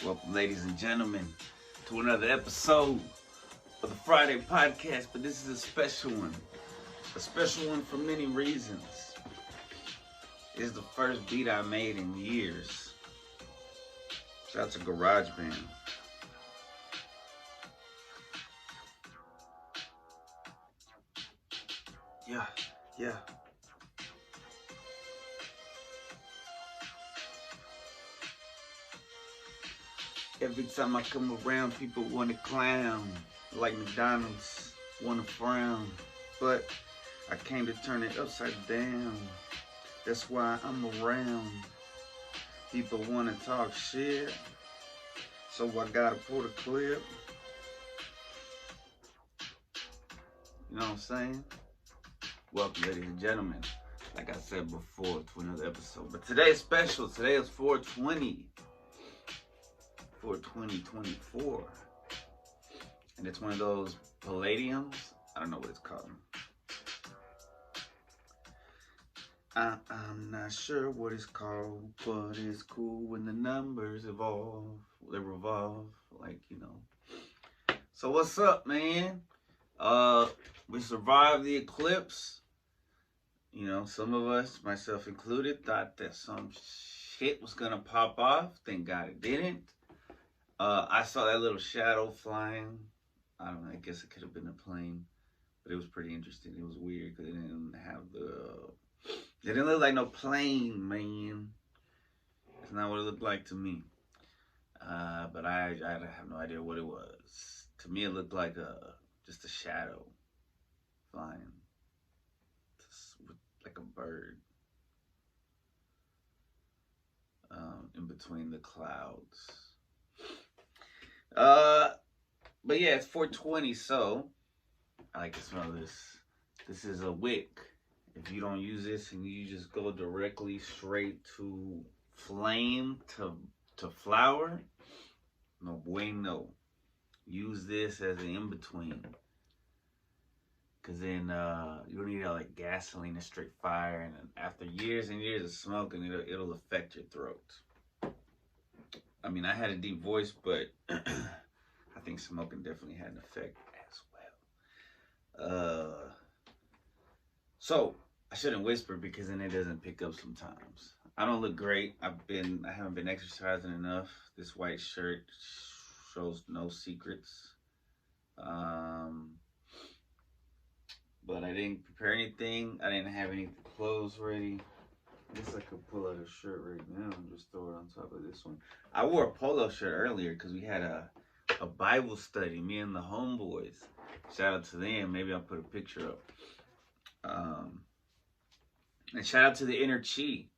Welcome, ladies and gentlemen, to another episode of the Friday Podcast. But this is a special one. A special one for many reasons. It's the first beat I made in years. Shout out to GarageBand. Yeah. Every time I come around, people want to clown. Like McDonald's, want to frown. But I came to turn it upside down. That's why I'm around. People want to talk shit. So I gotta pull the clip. You know what I'm saying? Welcome, ladies and gentlemen. Like I said before, to another episode. But today is special. Today is 420. For 2024, and it's one of those palladiums. I don't know what it's called. I'm not sure what it's called, but it's cool when the numbers evolve. They revolve, like, you know. So what's up, man? We survived the eclipse. You know, some of us, myself included, thought that some shit was gonna pop off. Thank God it didn't. I saw that little shadow flying. I don't know, I guess it could have been a plane, but it was pretty interesting. It was weird because it didn't look like no plane, man. It's not what it looked like to me. But I have no idea what it was. To me, it looked like just a shadow flying, like a bird, in between the clouds. But yeah, it's 420, so I like to smell this. This is a wick. If you don't use this and you just go directly straight to flame to flower, no bueno. Use this as an in-between. Cause then you don't need like gasoline and straight fire, and after years and years of smoking, it'll affect your throat. I mean, I had a deep voice, but I think smoking definitely had an effect as well. So I shouldn't whisper because then it doesn't pick up sometimes. I don't look great. I haven't been exercising enough. This white shirt shows no secrets. But I didn't prepare anything. I didn't have any clothes ready. I guess I could pull out a shirt right now and just throw it on top of this one. I wore a polo shirt earlier because we had a Bible study, me and the homeboys. Shout out to them. Maybe I'll put a picture up. And shout out to the Inner Chi.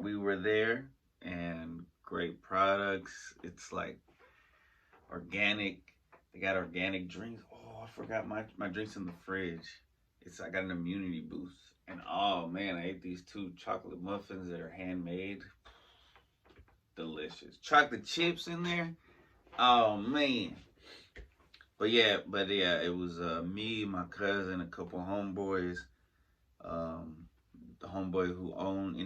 We were there, and great products. It's like organic. They got organic drinks. Oh, I forgot my drinks in the fridge. I got an immunity boost. And oh man, I ate these 2 chocolate muffins that are handmade. Delicious. Chocolate chips in there. Oh man. But yeah, it was me, my cousin, a couple homeboys. The homeboy who owns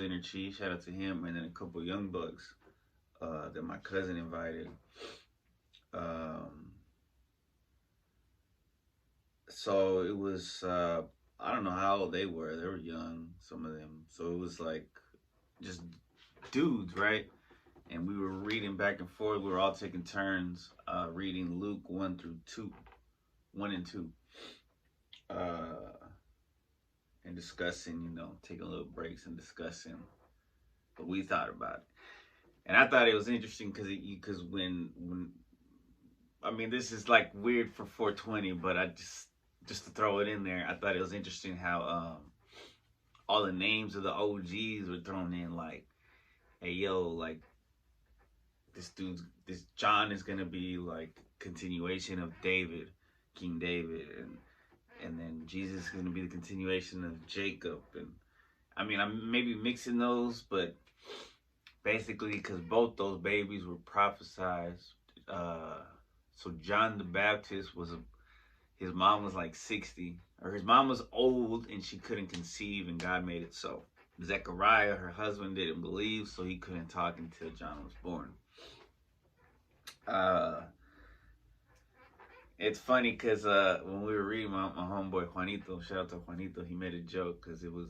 Inner Chi, shout out to him, and then a couple young bucks that my cousin invited. So it was I don't know how old they were. They were young, some of them. So it was like just dudes, right? And we were reading back and forth. We were all taking turns reading Luke 1 and 2. And discussing, you know, taking little breaks and discussing what we thought about it. And I thought it was interesting because when I mean, this is like weird for 420, but I just to throw it in there, I thought it was interesting how all the names of the OGs were thrown in, like, hey yo, like this John is gonna be like continuation of David, King David, and then Jesus is gonna be the continuation of Jacob. And I mean, I'm maybe mixing those, but basically because both those babies were prophesied. So John the Baptist his mom was like 60, or his mom was old and she couldn't conceive, and God made it so. Zechariah, her husband, didn't believe, so he couldn't talk until John was born. Uh, it's funny because when we were reading my homeboy Juanito, shout out to Juanito, he made a joke because it was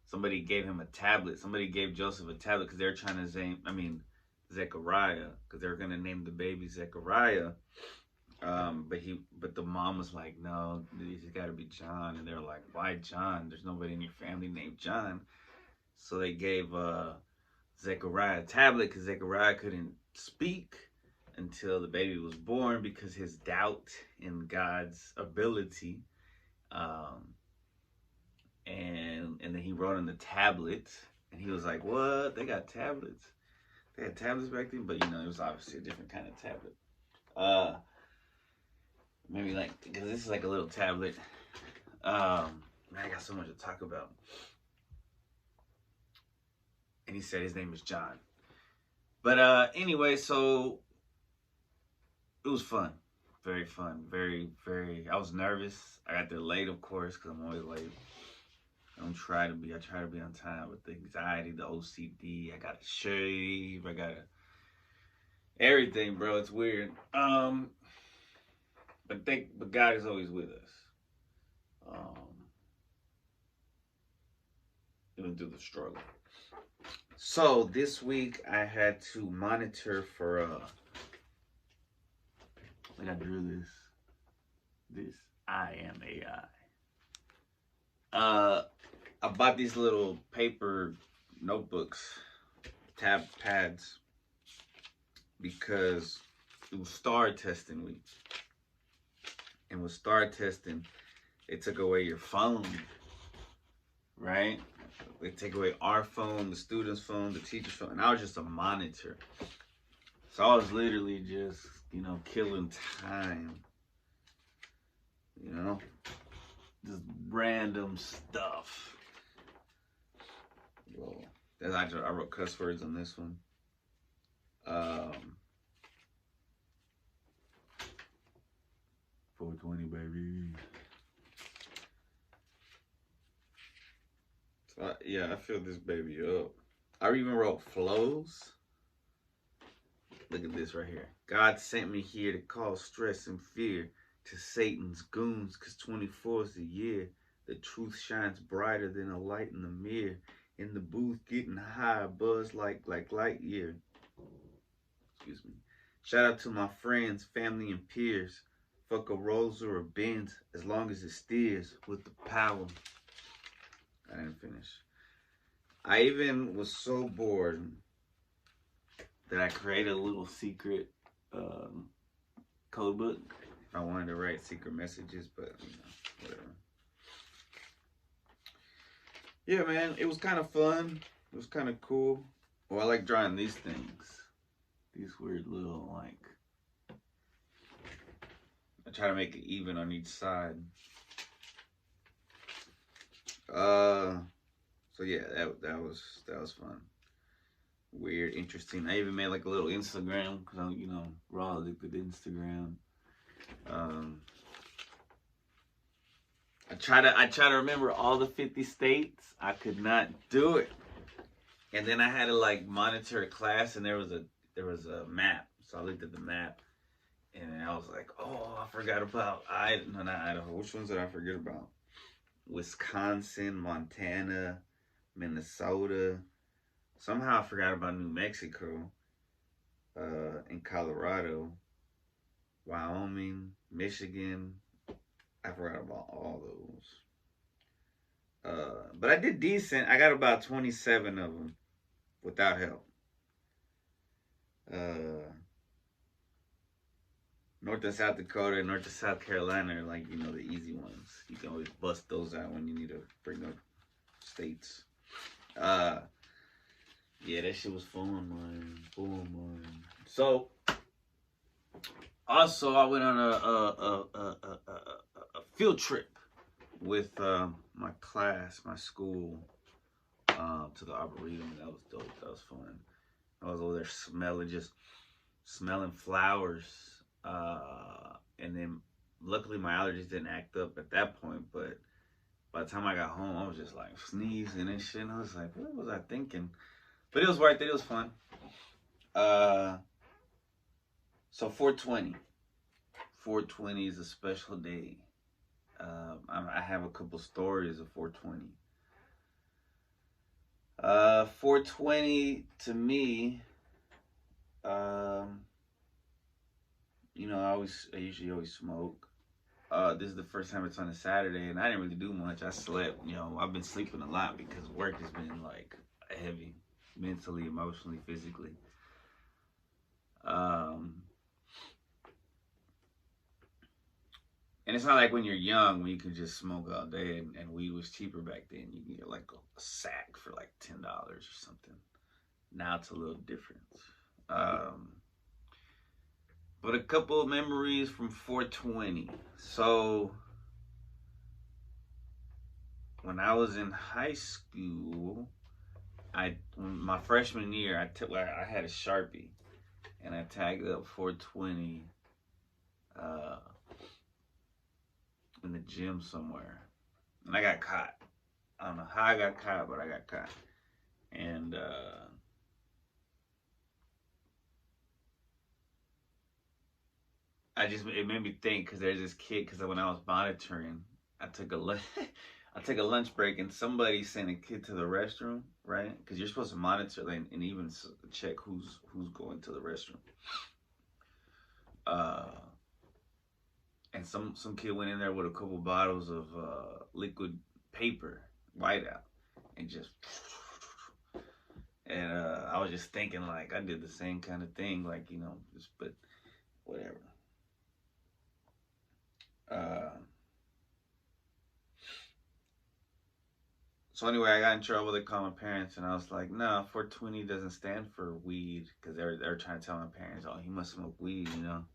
somebody gave him a tablet. Somebody gave Joseph a tablet because they're trying to Zechariah, because they're gonna name the baby Zechariah. But the mom was like, no, he's got to be John, and they're like, why John? There's nobody in your family named John. So they gave Zechariah a tablet because Zechariah couldn't speak until the baby was born because his doubt in God's ability. And then he wrote on the tablet, and he was like, what? They got tablets? They had tablets back then? But, it was obviously a different kind of tablet. Maybe because this is like a little tablet. Man, I got so much to talk about. And he said his name is John. But anyway, so it was fun. Very fun. Very, very. I was nervous. I got there late, of course, because I'm always late. I try to be on time with the anxiety, the OCD. I got to shave. I got to everything, bro. It's weird. But God is always with us. Even through the struggle. So this week I had to monitor for I drew this I am AI. I bought these little paper notebooks, tab pads, because it was STAR testing week. And with STAR testing, they took away your phone, right? They take away our phone, the student's phone, the teacher's phone, and I was just a monitor. So I was literally just, killing time, just random stuff. Well, I wrote cuss words on this one. 420, baby. So I filled this baby up. I even wrote flows. Look at this right here. God sent me here to cause stress and fear to Satan's goons, because 24 is the year. The truth shines brighter than a light in the mirror. In the booth, getting high, buzz like light year. Excuse me. Shout out to my friends, family, and peers. Fuck a Rolls or a Benz, as long as it steers with the power. I didn't finish. I even was so bored that I created a little secret code book. If I wanted to write secret messages, but whatever. Yeah, man, it was kind of fun. It was kind of cool. Well, I like drawing these things. These weird little, I try to make it even on each side. So yeah, that was fun. Weird, interesting. I even made a little Instagram, because I'm, raw addicted to Instagram. I try to remember all the 50 states. I could not do it. And then I had to monitor a class, and there was a map. So I looked at the map, and I was like, oh, I forgot about not Idaho. Which ones did I forget about? Wisconsin, Montana, Minnesota. Somehow I forgot about New Mexico, and Colorado, Wyoming, Michigan. I forgot about all those. But I did decent. I got about 27 of them without help. North and South Dakota, North and South Carolina are the easy ones. You can always bust those out when you need to bring up states. Yeah, that shit was fun, man. So, also, I went on a field trip with my class, my school, to the Arboretum. That was dope. That was fun. I was over there smelling flowers. And then, luckily, my allergies didn't act up at that point. But by the time I got home, I was just sneezing and shit. And I was like, what was I thinking? But it was worth it. It was fun. So 420. 420 is a special day. I have a couple stories of 420. 420 to me, um, I usually always smoke. This is the first time it's on a Saturday, and I didn't really do much. I slept. I've been sleeping a lot because work has been like heavy, mentally, emotionally, physically. Um, and it's not like when you're young when you can just smoke all day, and weed was cheaper back then. You can get like a sack for like $10 or something. Now it's a little different. Um, but a couple of memories from 420. So when I was in high school, my freshman year, I had a Sharpie and I tagged up 420 uh, in the gym somewhere, and I got caught. I don't know how I got caught, but I got caught, and it made me think because there's this kid because when I was monitoring, I took a I took a lunch break and somebody sent a kid to the restroom, right? Because you're supposed to monitor and even check who's going to the restroom. Uh, and some kid went in there with a couple bottles of liquid paper, whiteout, and just. And I was just thinking like I did the same kind of thing, like but whatever. Uh, So anyway, I got in trouble. They called my parents, and I was like, "No, 420 doesn't stand for weed," because they were trying to tell my parents, "Oh, he must smoke weed." And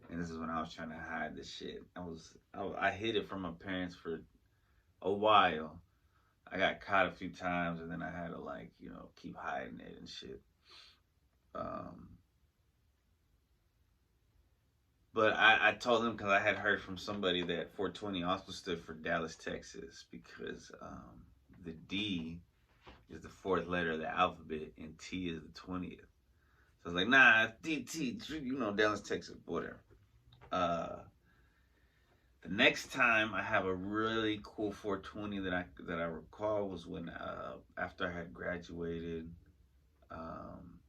this is when I was trying to hide this shit. I hid it from my parents for a while. I got caught a few times, and then I had to like keep hiding it and shit. Um, but I told them because I had heard from somebody that 420 also stood for Dallas, Texas, because the D is the fourth letter of the alphabet, and T is the 20th. So I was like, nah, DT, Dallas, Texas, whatever. Uh, the next time I have a really cool 420 that I recall was when after I had graduated, um,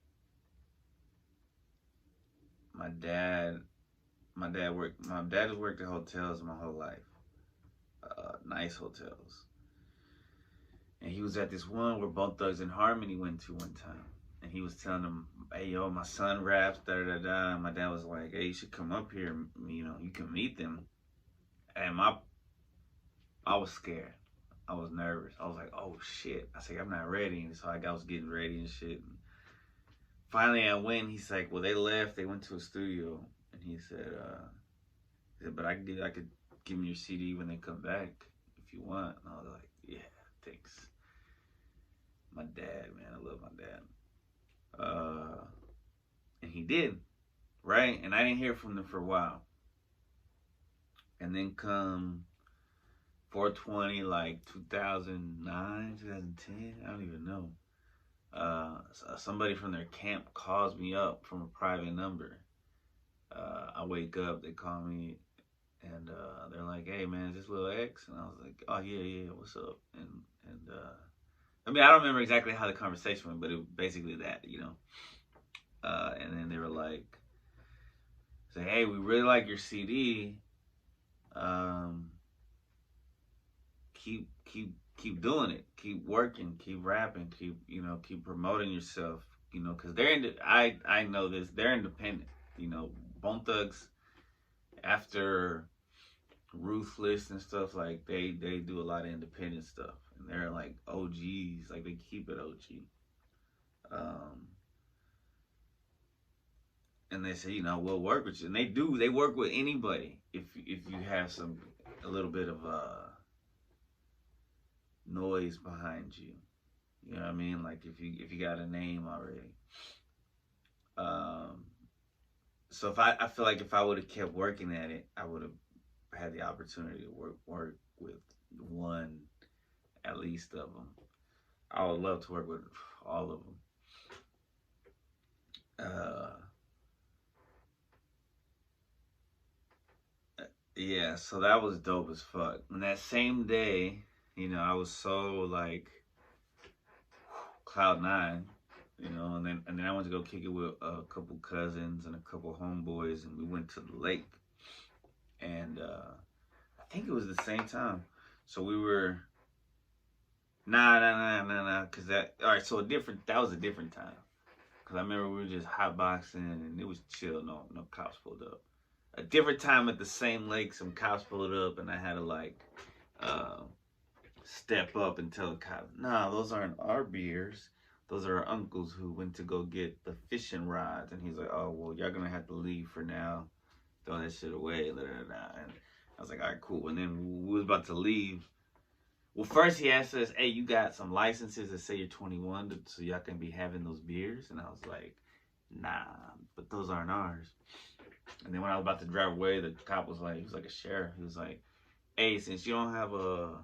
my dad my dad has worked at hotels my whole life, nice hotels, and he was at this one where Bone Thugs-n-Harmony went to one time. And he was telling them, "Hey, yo, my son raps, da da da." And my dad was like, "Hey, you should come up here. You can meet them." And I was scared. I was nervous. I was like, "Oh shit!" I said, "I'm not ready." And so I was getting ready and shit. And finally, I went. He's like, "Well, they left. They went to a studio." And he said, "But I could give them your CD when they come back if you want." And I was like, "Yeah, thanks." My dad, man, I love my dad. And he did, right? And I didn't hear from them for a while. And then come 420, like 2009, 2010, I don't even know. Somebody from their camp calls me up from a private number. I wake up, they call me, and they're like, "Hey, man, is this Lil X?" And I was like, "Oh yeah, yeah, what's up?" And I mean, I don't remember exactly how the conversation went, but it was basically that. And then they were like, "Say, hey, we really like your CD. Um, keep doing it. Keep working. Keep rapping. Keep promoting yourself. Because I know this. They're independent. Bone Thugs after Ruthless and stuff like they do a lot of independent stuff, and they're like OGs. Like they keep it OG. Um, and they say we'll work with you, and they do. They work with anybody if you have a little bit of noise behind you. You know what I mean? Like if you got a name already. Um, so if I feel like if I would have kept working at it, I would have had the opportunity to work with one at least of them. I would love to work with all of them. Uh, Yeah, so that was dope as fuck. And that same day, I was so like cloud nine, and then I went to go kick it with a couple cousins and a couple homeboys, and we went to the lake, and I think it was the same time. So we were nah, cause that all right. So that was a different time, cause I remember we were just hot boxing and it was chill. No cops pulled up. A different time at the same lake, some cops pulled up, and I had to like uh, step up and tell the cop, "Nah, those aren't our beers. Those are our uncles who went to go get the fishing rods." And he's like, "Oh, well, y'all gonna have to leave for now. Throw that shit away." And I was like, "All right, cool." And then we was about to leave. Well, first he asked us, "Hey, you got some licenses that say you're 21 so y'all can be having those beers?" And I was like, "Nah, but those aren't ours." And then when I was about to drive away, the cop was like, he was like a sheriff. He was like, "Hey, since you don't have does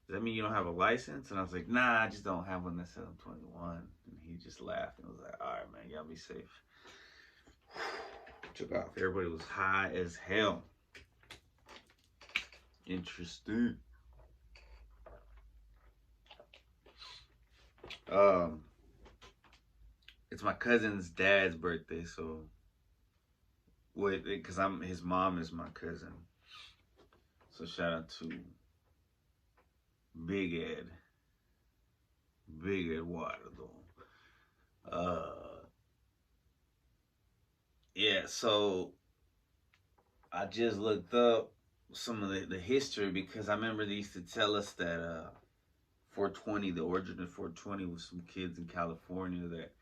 that mean you don't have a license?" And I was like, "Nah, I just don't have one that says I'm 21. And he just laughed and was like, "All right, man, y'all be safe." Took off. Everybody was high as hell. Interesting. It's my cousin's dad's birthday, so because his mom is my cousin. So shout out to Big Ed. Big Eduardo. Yeah, so I just looked up some of the history because I remember they used to tell us that 420, the origin of 420 was some kids in California that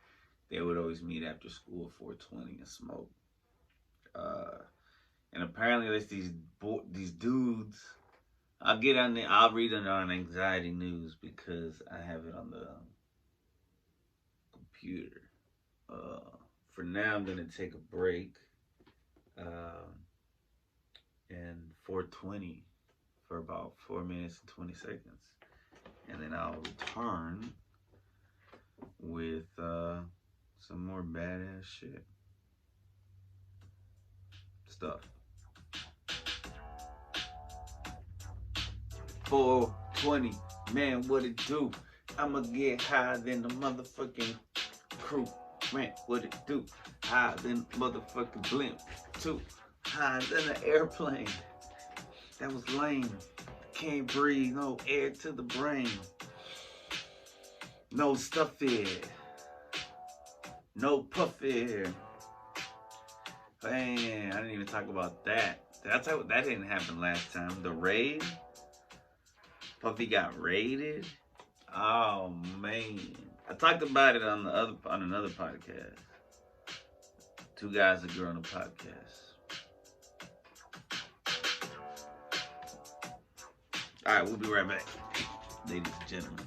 they would always meet after school at 420 and smoke. And apparently there's these dudes. I'll read it on Anxiety News because I have it on the computer. For now, I'm gonna take a break. And 420 for about 4 minutes and 20 seconds. And then I'll return with some more badass shit. Stuff. 420, man, what it do? I'ma get higher than the motherfucking crew. Man, what it do? Higher than motherfucking blimp. Too higher than an airplane. That was lame. Can't breathe, no air to the brain. No stuff here. No puff here. Man, I didn't even talk about that. That didn't happen last time. The raid. Puffy got raided. Oh man, I talked about it on another podcast. Two guys, a girl on a podcast. All right, we'll be right back, ladies and gentlemen.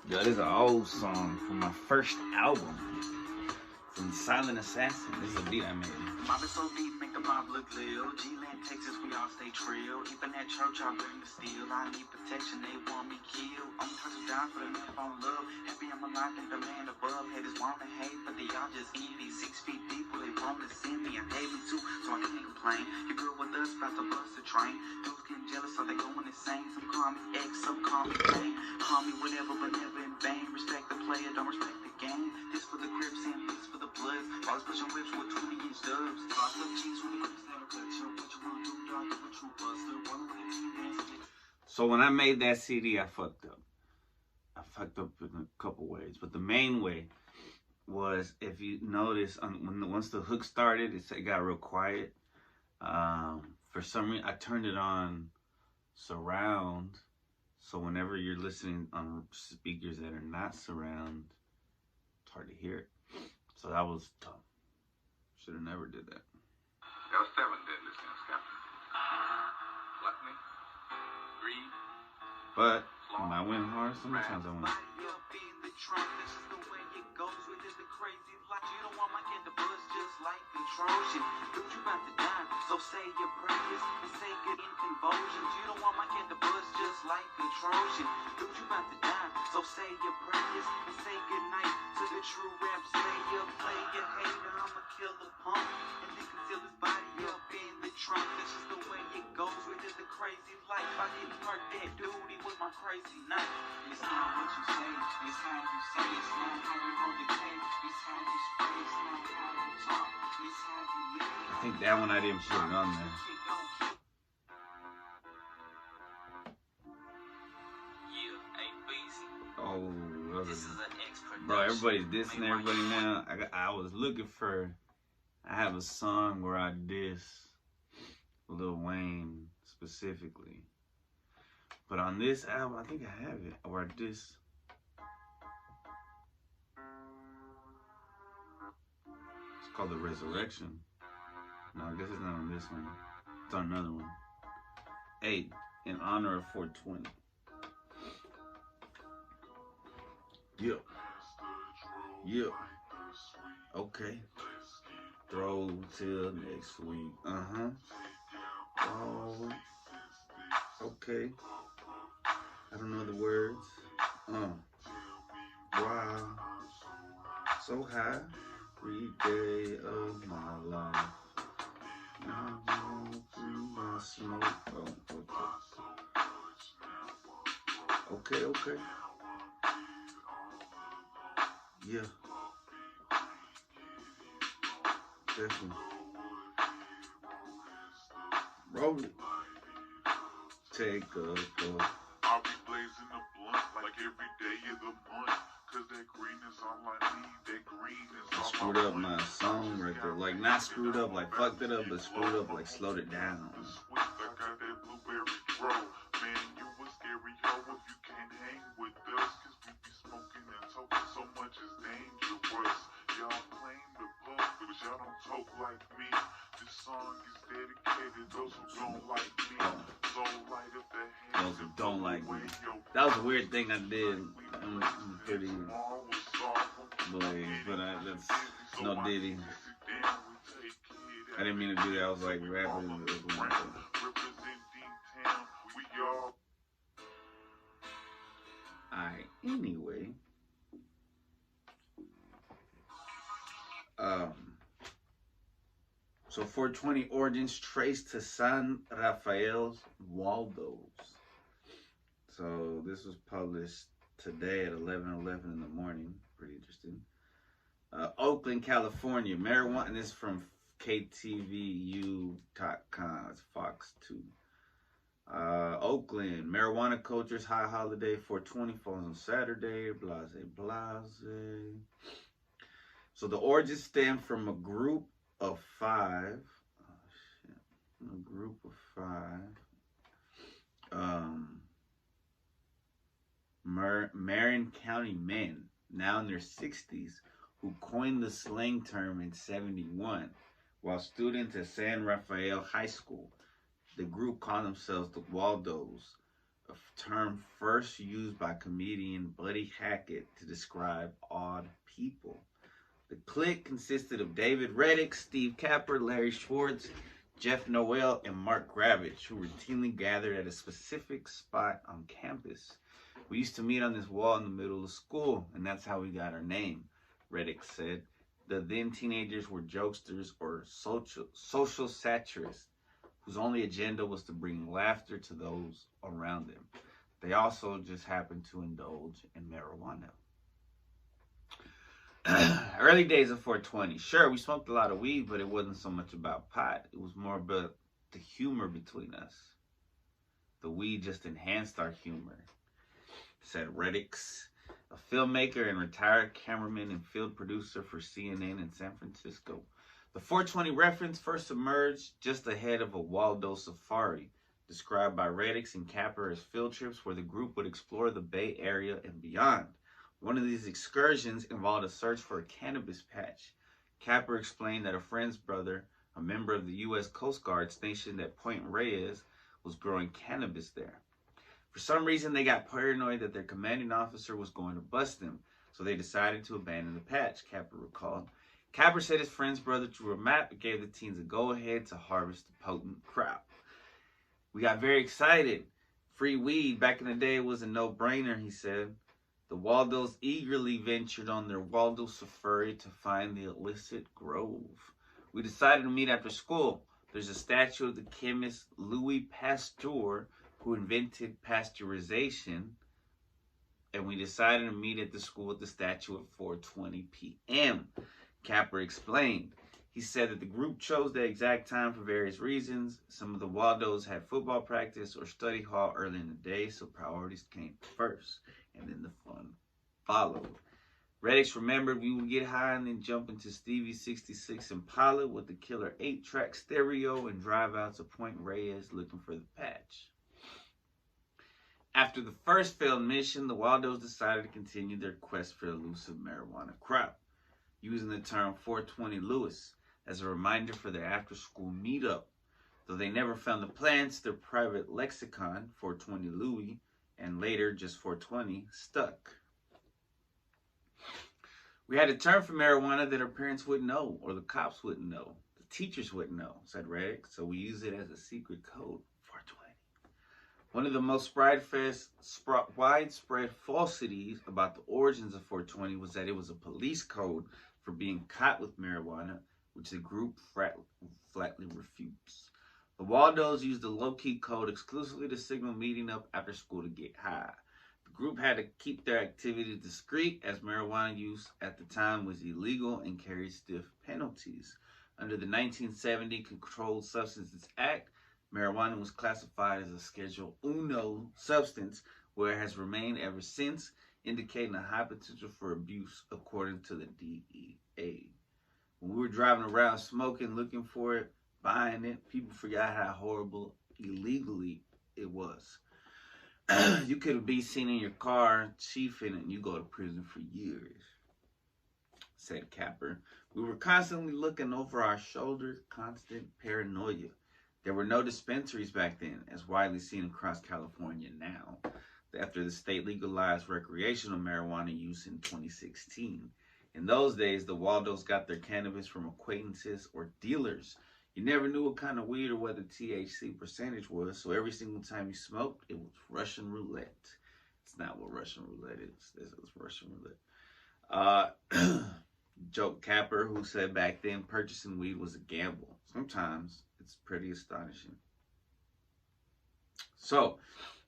Yo, this is an old song from my first album, from Silent Assassin. This is a beat I made. Mob is so deep, make the mob look little. G-Land, Texas, we all stay trill. Even at church, I bring the steel. I need protection, they want me killed. I'm touching down for the men on love. Happy I'm alive and the man above. Haters wanna hate, but they all just envy. 6 feet deep, well, they wanna see me and hate me too, so I can't complain. You grew with us, about to bust a train. Dudes getting jealous, so they going insane. Some call me X, some call me Pain. Call me whatever, but never in vain. Respect the player, don't respect the game. This for the Crips and this for the Bloods. Always pushing whips with 20-inch dubs. Lots of cheese when the Crips never cut you. What you want to do, dog? Do what you buster. One with the team dance. So when I made that CD, I fucked up. I fucked up in a couple ways, but the main way was, if you notice, once the hook started, it got real quiet. For some reason, I turned it on surround, so whenever you're listening on speakers that are not surround, it's hard to hear it. So that was dumb. Should have never did that. There are 7 deadly sins, Captain. Gluttony, greed. But when I went hard, sometimes I went. crazy life. You don't want my kid to buzz just like a Trojan. Dude, you about to die, so say your prayers and say good in convulsions. You don't want my kid to buzz just like a Trojan. Dude, you about to die, so say your prayers and say good night to the true rap slayer. Player hater, I'm a killer punk, and he conceal his body up in the trunk. That's just the way it goes. We did the crazy life. I didn't hurt that dude, he was my crazy night. It's not what you say, it's how you say. It's not how you hold the tape, it's how you spray. It's not how you talk, it's how you live. I think that one I didn't put it on there. Yeah, ain't busy. Oh, This is an X production. bro, everybody's dissing everybody now. I was looking for. I have a song where I diss Lil Wayne specifically, but on this album, I think I have it where I diss. It's called The Resurrection. No, I guess it's not on this one. It's on another one. 8 in honor of 420. Yep. Yep. Okay. Throw till next week. Oh. Okay. I don't know the words. Wow. So high. Every day of my life. My smoke. Oh, okay. Yeah. Definitely. Roll it. Take a puff. I'll be blazing the blunt like every day of the month. Cause that green is all I need. That green is all I screwed up my song right there. Like, not screwed up, like fucked it up, but screwed up, like slowed it down. Sweet, I got that blueberry dro. Man, you a scary hoe if you can't hang with us. Cause we be smoking and talking so much is dangerous. Y'all claim the plug, but y'all don't talk like me. This song is dedicated to those who don't like me. So light up the hands Those who don't like me. That was a weird thing I did. I'm pretty blaze, but that's no Diddy. I didn't mean to do that. I was like rapping. Alright, anyway. So 420 origins traced to San Rafael's Waldos. So this was published today at 11:11 in the morning. Pretty interesting. Oakland, California. Marijuana, and this is from KTVU.com. It's Fox 2. Oakland. Marijuana culture's high holiday. 420 falls on Saturday. Blase. So the origins stem from a group of 5. A group of 5. Marin County men, now in their 60s, who coined the slang term in 71 while students at San Rafael High School. The group called themselves the Waldos, a term first used by comedian Buddy Hackett to describe odd people. The clique consisted of David Reddick, Steve Capper, Larry Schwartz, Jeff Noel, and Mark Gravitch, who routinely gathered at a specific spot on campus. We used to meet on this wall in the middle of school, and that's how we got our name, Reddick said. The then teenagers were jokesters or social satirists, whose only agenda was to bring laughter to those around them. They also just happened to indulge in marijuana. Early days of 420. Sure, we smoked a lot of weed, but it wasn't so much about pot. It was more about the humor between us. The weed just enhanced our humor, said Reddicks, a filmmaker and retired cameraman and field producer for CNN in San Francisco. The 420 reference first emerged just ahead of a Waldo safari, described by Reddicks and Capper as field trips where the group would explore the Bay Area and beyond. One of these excursions involved a search for a cannabis patch. Capper explained that a friend's brother, a member of the U.S. Coast Guard stationed at Point Reyes, was growing cannabis there. For some reason, they got paranoid that their commanding officer was going to bust them. so they decided to abandon the patch, Capper recalled. Capper said his friend's brother drew a map and gave the teens a go-ahead to harvest the potent crop. We got very excited. Free weed back in the day was a no-brainer, he said. The Waldos eagerly ventured on their Waldo safari to find the illicit grove. We decided to meet after school. There's a statue of the chemist Louis Pasteur who invented pasteurization, and we decided to meet at the school at the statue at 4:20 p.m., Capper explained. He said that the group chose the exact time for various reasons. Some of the Waldos had football practice or study hall early in the day, so priorities came first, and then the fun followed. Reddix remembered we would get high and then jump into Stevie's 66 Impala with the killer 8-track stereo and drive out to Point Reyes looking for the patch. After the first failed mission, the Waldos decided to continue their quest for the elusive marijuana crop, using the term 420 Lewis as a reminder for their after-school meetup. Though they never found the plants, their private lexicon, 420 Louis, and later just 420, stuck. We had a term for marijuana that our parents wouldn't know, or the cops wouldn't know, the teachers wouldn't know, said Reddick, so we use it as a secret code, 420. One of the most widespread falsities about the origins of 420 was that it was a police code for being caught with marijuana, which the group flatly refutes. The Waldos used the low-key code exclusively to signal meeting up after school to get high. The group had to keep their activities discreet as marijuana use at the time was illegal and carried stiff penalties. Under the 1970 Controlled Substances Act, marijuana was classified as a Schedule I substance, where it has remained ever since, indicating a high potential for abuse, according to the DEA. When we were driving around smoking, looking for it, buying it, people forgot how horrible illegally it was. You could be seen in your car chiefing and you go to prison for years, said Capper. We were constantly looking over our shoulders, constant paranoia. There were no dispensaries back then, as widely seen across California now, after the state legalized recreational marijuana use in 2016. In those days, the Waldos got their cannabis from acquaintances or dealers. You never knew what kind of weed or what the THC percentage was, so every single time you smoked, it was Russian roulette. It's not what Russian roulette is. This is Russian roulette. Joke Capper, who said back then purchasing weed was a gamble. Sometimes it's pretty astonishing. So,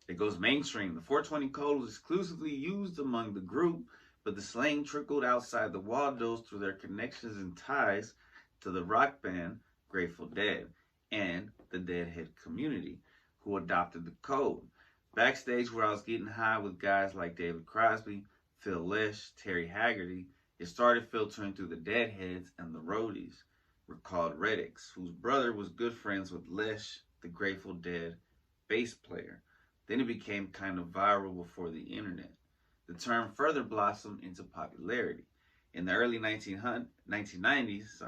it goes mainstream. The 420 code was exclusively used among the group, but the slang trickled outside the Waldos through their connections and ties to the rock band Grateful Dead and the Deadhead community, who adopted the code. Backstage, where I was getting high with guys like David Crosby, Phil Lesh, Terry Haggerty, it started filtering through the Deadheads and the Roadies, recalled Reddix, whose brother was good friends with Lesh, the Grateful Dead bass player. Then it became kind of viral before the internet. The term further blossomed into popularity. In the early 1990s,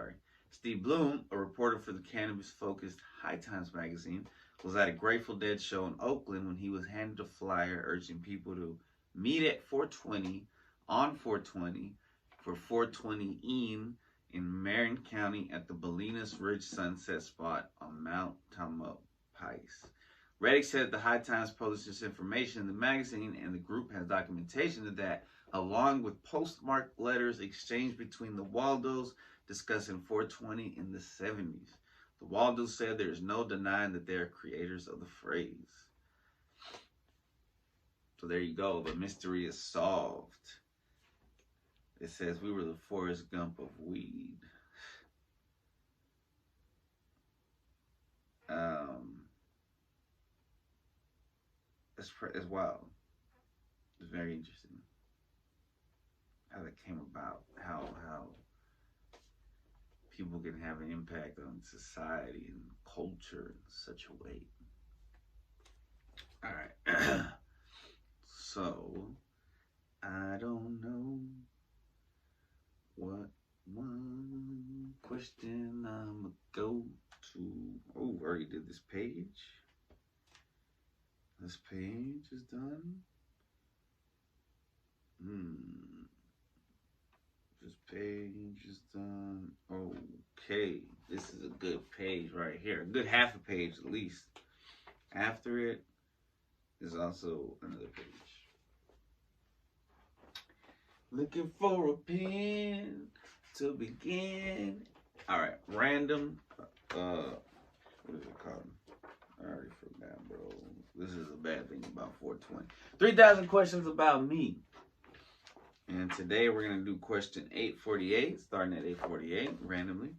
Steve Bloom, a reporter for the cannabis-focused High Times magazine, was at a Grateful Dead show in Oakland when he was handed a flyer urging people to meet at 420 on 420 for 420 in Marin County at the Bolinas Ridge Sunset Spot on Mount Tamalpais. Reddick said the High Times published this information in the magazine, and the group has documentation of that, along with postmarked letters exchanged between the Waldos discussing 420 in the 70s. The Waldos said there is no denying that they are creators of the phrase. So there you go. The mystery is solved. It says we were the Forrest Gump of weed. It's wild. It's very interesting how that came about. How people can have an impact on society and culture in such a way. All right. So, I don't know what one question I'ma go to. Oh, I already did this page. This page is done. This page is done. Okay, this is a good page right here. A good half a page at least. After it is also another page. Looking for a pen to begin. All right, random. What is it called? I already forgot, bro. This is a bad thing about 420. 3,000 questions about me. And today we're going to do question 848, starting at 848, randomly.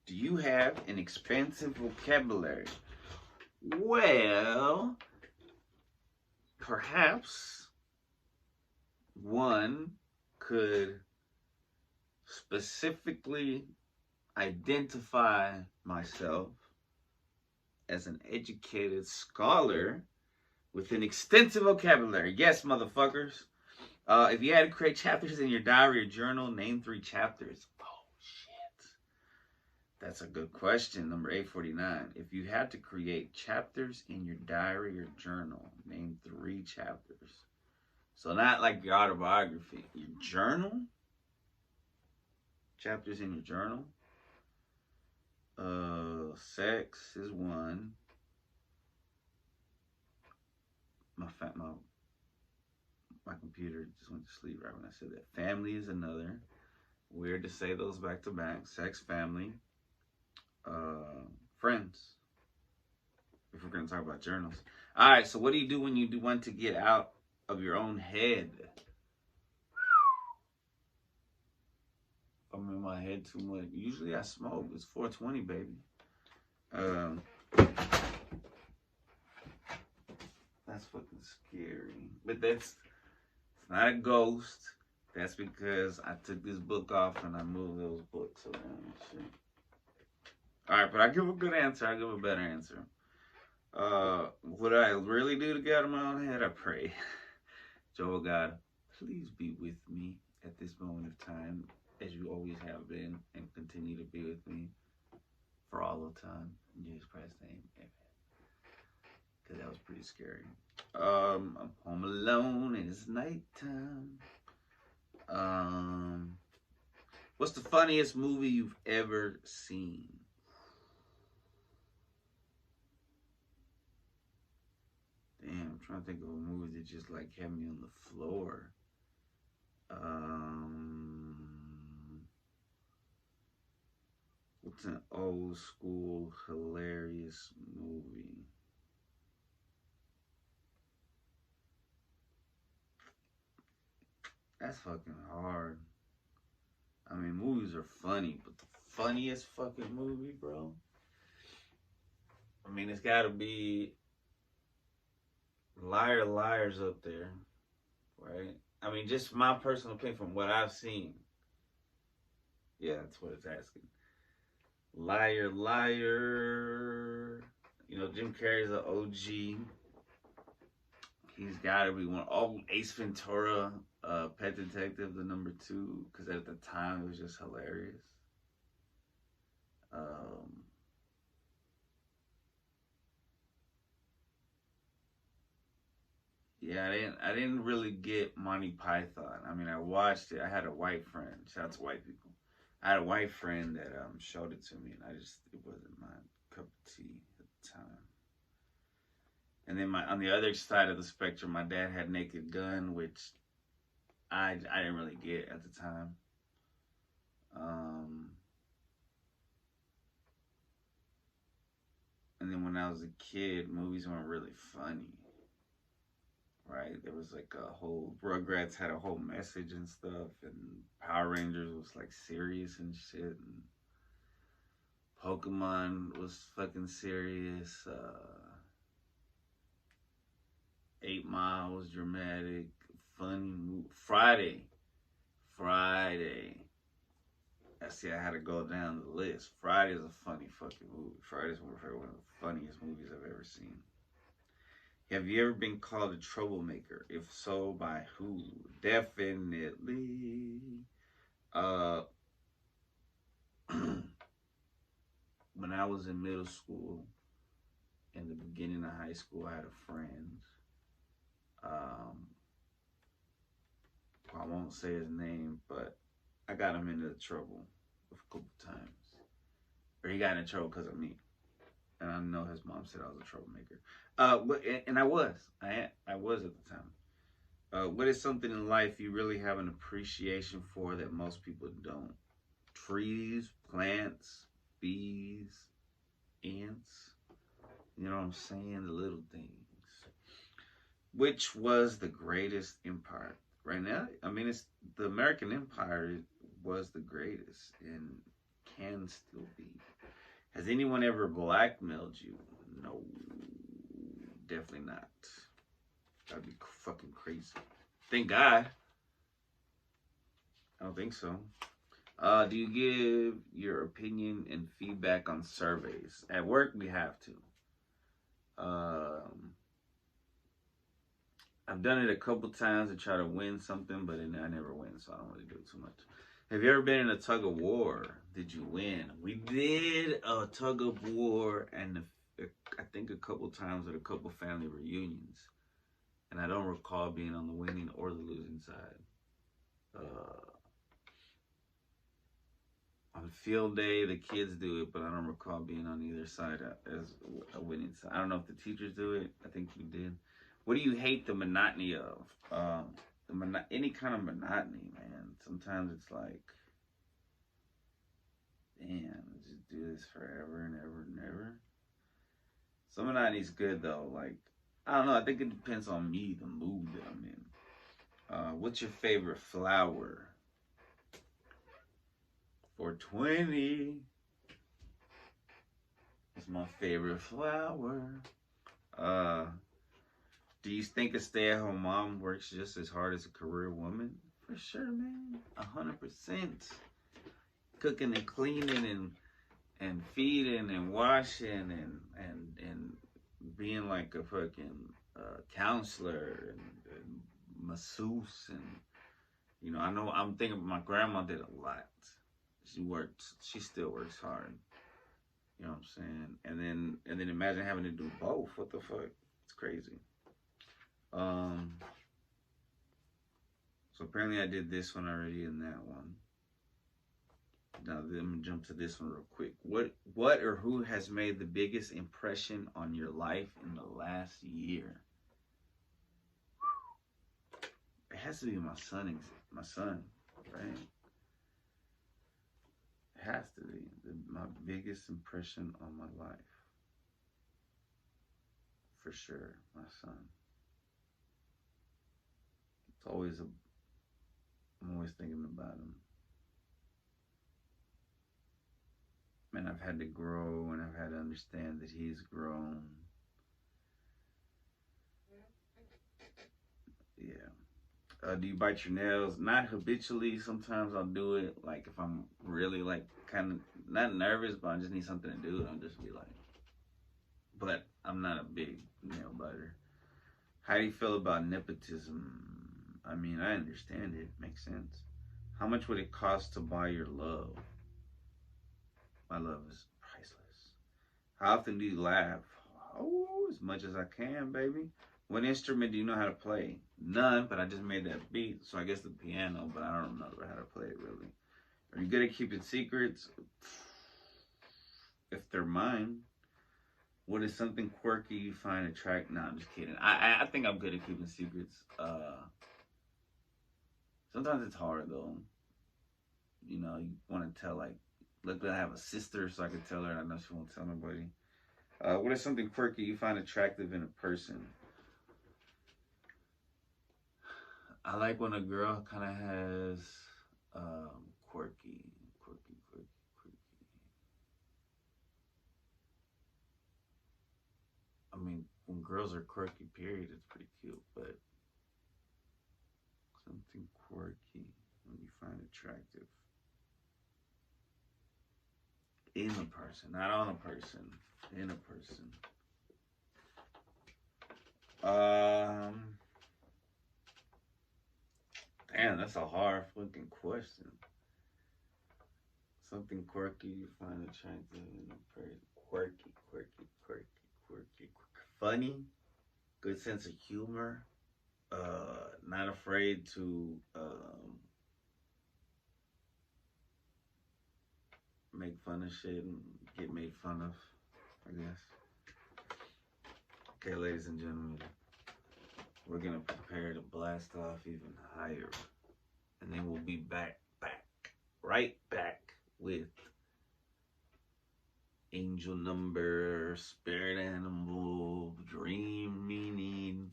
Do you have an expansive vocabulary? Well, perhaps one could specifically identify myself as an educated scholar with an extensive vocabulary. Yes, motherfuckers. If you had to create chapters in your diary or journal, name 3 chapters. Oh, shit. That's a good question. Number 849. If you had to create chapters in your diary or journal, name 3 chapters. So not like your autobiography. Your journal? Chapters in your journal? Sex is 1. My computer just went to sleep right when I said that. Family is another. Weird to say those back to back. Sex, family, friends. If we're going to talk about journals. All right, so what do you do when you want to get out of your own head? I'm in my head too much. Usually I smoke. It's 420, baby. That's fucking scary. But it's not a ghost. That's because I took this book off and I moved those books around and shit. Alright, but I give a good answer. I give a better answer. What I really do to get out of my own head, I pray. Jehovah God, please be with me at this moment of time, as you always have been and continue to be with me for all of time. In Jesus Christ's name, amen. Because that was pretty scary. I'm home alone and it's nighttime. What's the funniest movie you've ever seen? Damn, I'm trying to think of a movie that just like had me on the floor. What's an old school hilarious movie? That's fucking hard. I mean, movies are funny, but the funniest fucking movie, bro? I mean, it's gotta be Liar Liar's up there, right? I mean, just my personal opinion from what I've seen. Yeah, that's what it's asking. Liar Liar. You know, Jim Carrey's an OG. He's got to be one. Oh, Ace Ventura, Pet Detective, the number 2, because at the time it was just hilarious. Yeah, I didn't really get Monty Python. I mean, I watched it. I had a white friend. Shout out to white people. I had a white friend that showed it to me, and it wasn't my cup of tea at the time. And then on the other side of the spectrum, my dad had Naked Gun, which I didn't really get at the time. And then when I was a kid, movies weren't really funny, right? There was like a whole, Rugrats had a whole message and stuff, and Power Rangers was like serious and shit, and Pokemon was fucking serious. 8 Mile was dramatic, funny movie. Friday. See, I had to go down the list. Friday is a funny fucking movie. Friday's one of the funniest movies I've ever seen. Have you ever been called a troublemaker? If so, by who? Definitely. When I was in middle school, in the beginning of high school, I had a friend. I won't say his name, but I got him into trouble a couple times, or he got in trouble because of me. And I know his mom said I was a troublemaker. And I was. I was at the time. What is something in life you really have an appreciation for that most people don't? Trees, plants, bees, ants. You know what I'm saying? The little things. Which was the greatest empire? Right now, I mean, it's the American Empire was the greatest and can still be. Has anyone ever blackmailed you? No, definitely not. That'd be fucking crazy. Thank God. I don't think so. Do you give your opinion and feedback on surveys? At work, we have to. I've done it a couple times to try to win something, but I never win, so I don't really do it too much. Have you ever been in a tug of war? Did you win? We did a tug of war, and I think a couple times at a couple family reunions. And I don't recall being on the winning or the losing side. On field day, the kids do it, but I don't recall being on either side as a winning side. I don't know if the teachers do it. I think we did. What do you hate the monotony of? Any kind of monotony, man. Sometimes it's like, damn, just do this forever and ever and ever. Some monotony's good though. Like, I don't know. I think it depends on me, the mood that I'm in. What's your favorite flower? 420 is my favorite flower. Do you think a stay-at-home mom works just as hard as a career woman? For sure, man. 100%. Cooking and cleaning and feeding and washing and being like a fucking counselor and masseuse and, you know, I'm thinking my grandma did a lot. She still works hard. You know what I'm saying? And then imagine having to do both. What the fuck? It's crazy. So apparently I did this one already and that one. Now I'm gonna jump to this one real quick. What or who has made the biggest impression on your life in the last year? It has to be my son, right? It has to be my biggest impression on my life. For sure, my son. I'm always thinking about him. Man, I've had to grow and I've had to understand that he's grown. Yeah. Do you bite your nails? Not habitually. Sometimes I'll do it. Like if I'm really like kind of not nervous, but I just need something to do. I'll just be like. But I'm not a big nail biter. How do you feel about nepotism? I mean, I understand it. Makes sense. How much would it cost to buy your love? My love is priceless. How often do you laugh? Oh, as much as I can, baby. What instrument do you know how to play? None, but I just made that beat, so I guess the piano, but I don't know how to play it really. Are you good at keeping secrets? If they're mine. What is something quirky you find attractive? No, I'm just kidding. I think I'm good at keeping secrets. Sometimes it's hard though. You know, you want to tell like, look, I have a sister, so I can tell her, and I know she won't tell nobody. What is something quirky you find attractive in a person? I like when a girl kind of has quirky. I mean, when girls are quirky, period, it's pretty cute, but something quirky when you find attractive in a person, not on a person, in a person. Damn, that's a hard fucking question. Something quirky you find attractive in a person. Quirky. Funny, good sense of humor, not afraid to make fun of shit and get made fun of, I guess. Okay, ladies and gentlemen, we're gonna prepare to blast off even higher. And then we'll be right back with angel number, spirit animal, dream meaning,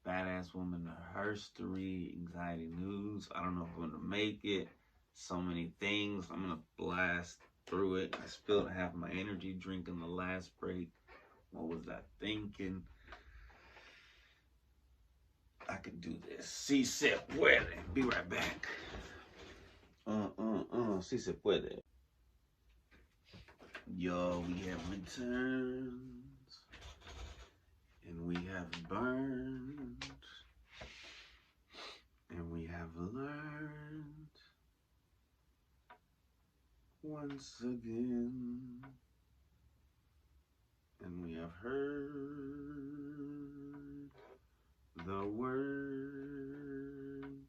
badass woman, her story, anxiety news. I don't know if I'm gonna make it. So many things. I'm gonna blast through it. I spilled half my energy drink in the last break. What was I thinking? I could do this. Si se puede. Be right back. Si se puede. Yo, we have returned. And we have burned. And we have learned. Once again. And we have heard the word.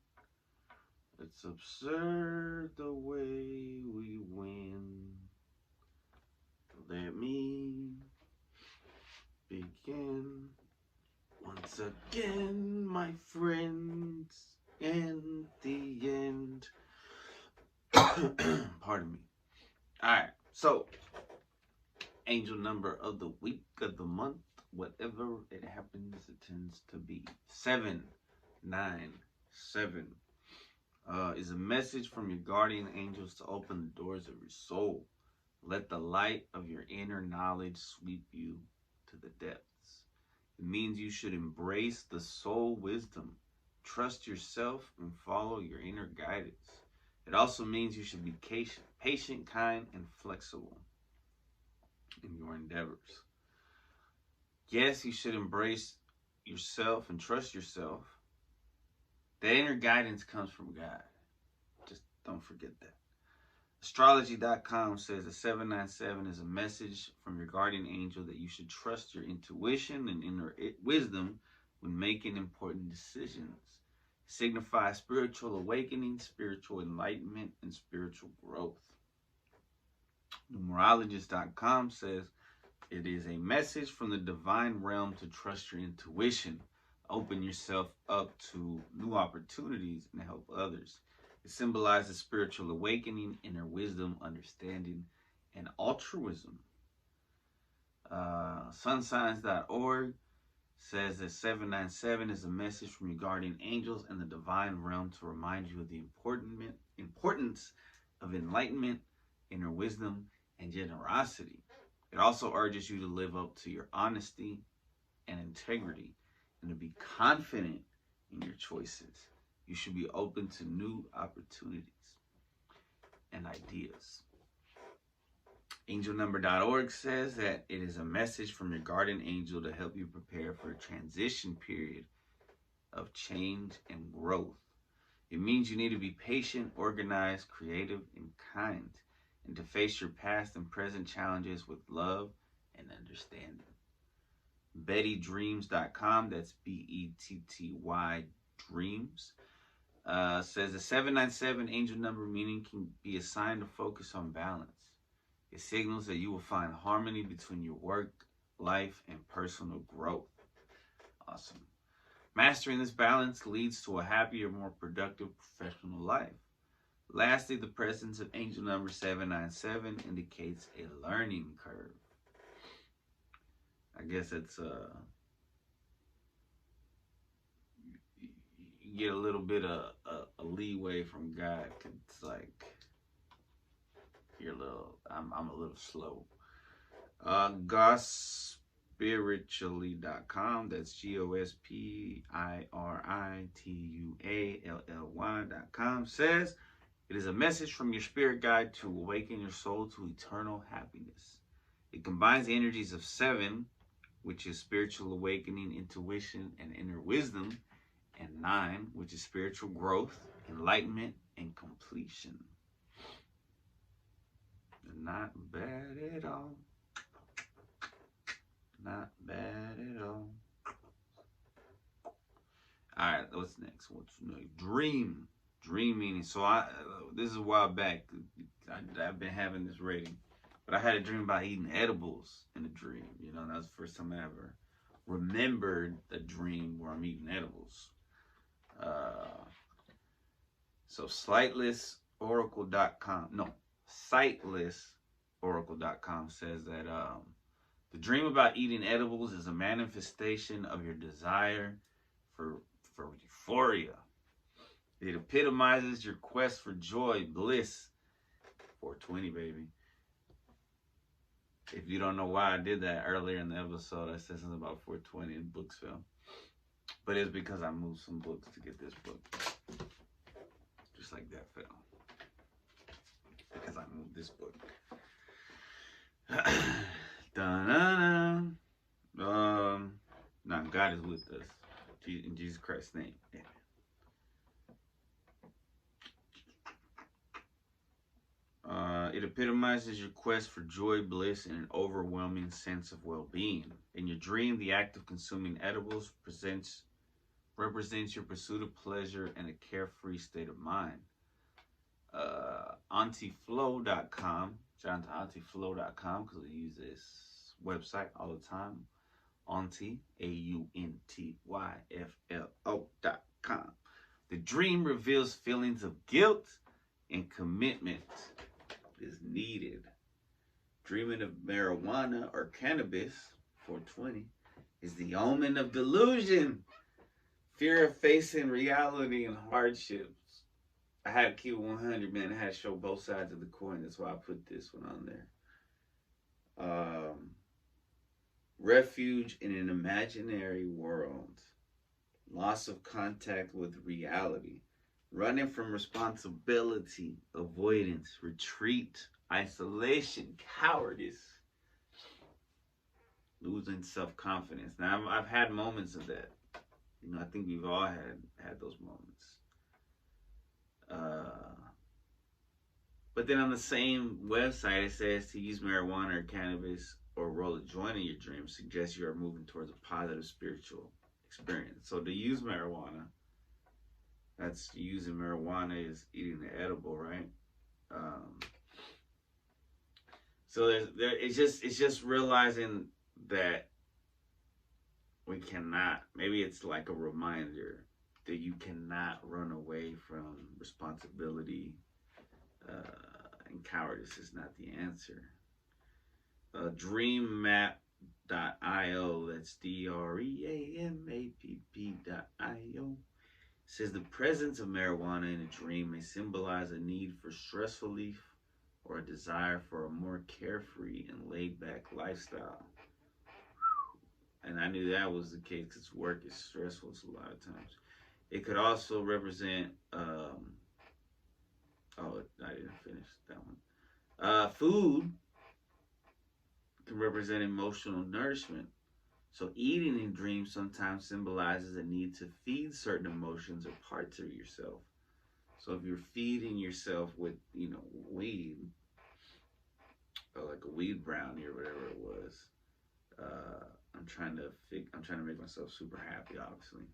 It's absurd the way we win. Let me begin once again, my friends, in the end. Pardon me. Alright, so angel number of the week, of the month, whatever it happens, it tends to be 797. Is a message from your guardian angels to open the doors of your soul. Let the light of your inner knowledge sweep you to the depths. It means you should embrace the soul wisdom, trust yourself, and follow your inner guidance. It also means you should be patient, kind, and flexible in your endeavors. Yes, you should embrace yourself and trust yourself. The inner guidance comes from God. Just don't forget that. Astrology.com says that 797 is a message from your guardian angel that you should trust your intuition and inner wisdom when making important decisions. It signifies spiritual awakening, spiritual enlightenment, and spiritual growth. Numerologist.com says it is a message from the divine realm to trust your intuition, open yourself up to new opportunities, and help others. It symbolizes spiritual awakening, inner wisdom, understanding, and altruism. Sunsigns.org says that 797 is a message from your guardian angels and the divine realm to remind you of the importance of enlightenment, inner wisdom, and generosity. It also urges you to live up to your honesty and integrity and to be confident in your choices. You should be open to new opportunities and ideas. Angelnumber.org says that it is a message from your guardian angel to help you prepare for a transition period of change and growth. It means you need to be patient, organized, creative, and kind, and to face your past and present challenges with love and understanding. BettyDreams.com, that's BETTY Dreams, says the 797 angel number meaning can be a sign to focus on balance. It signals that you will find harmony between your work, life, and personal growth. Awesome. Mastering this balance leads to a happier, more productive professional life. Lastly, the presence of angel number 797 indicates a learning curve. I guess it's you get a little bit of a leeway from God. It's like I'm a little slow. Gospiritually.com, that's GOSPIRITUALLY.com, says it is a message from your spirit guide to awaken your soul to eternal happiness. It combines the energies of 7, which is spiritual awakening, intuition, and inner wisdom, and 9, which is spiritual growth, enlightenment, and completion. Not bad at all. Not bad at all. All right, what's next? Dream dream meaning. So this is a while back. I've been having this rating, but I had a dream about eating edibles in a dream. You know, and that was the first time I ever remembered a dream where I'm eating edibles. So sitelessoracle.com says that the dream about eating edibles is a manifestation of your desire for euphoria. It epitomizes your quest for joy, bliss. 420, baby. If you don't know why I did that earlier in the episode, I said something about 420 in Booksville. But it's because I moved some books to get this book. Just like that fell. Because I moved this book. Now God is with us. In Jesus Christ's name. Amen. It epitomizes your quest for joy, bliss, and an overwhelming sense of well-being. In your dream, the act of consuming edibles represents your pursuit of pleasure and a carefree state of mind. AuntyFlow.com. Shout out to AuntyFlow.com because we use this website all the time. Aunty, AUNTYFLO.com. The dream reveals feelings of guilt and commitment is needed. Dreaming of marijuana or cannabis, 420, is the omen of delusion, fear of facing reality and hardships. I had to keep it 100, man. I had to show both sides of the coin. That's why I put this one on there. Refuge in an imaginary world. Loss of contact with reality. Running from responsibility, avoidance, retreat, isolation, cowardice, losing self-confidence. Now, I've had moments of that. You know, I think we've all had those moments. But then on the same website, it says to use marijuana or cannabis or roll a joint in your dream suggests you are moving towards a positive spiritual experience. So to use marijuana, that's using marijuana is eating the edible, right? So it's just realizing that we cannot. Maybe it's like a reminder that you cannot run away from responsibility, and cowardice is not the answer. Dreammap.io. That's DREAMAPP.io. Says the presence of marijuana in a dream may symbolize a need for stress relief or a desire for a more carefree and laid-back lifestyle. And I knew that was the case because work is stressful a lot of times. It could also represent, I didn't finish that one. Food can represent emotional nourishment. So eating in dreams sometimes symbolizes a need to feed certain emotions or parts of yourself. So if you're feeding yourself with, weed, or like a weed brownie or whatever it was, I'm trying to make myself super happy, obviously.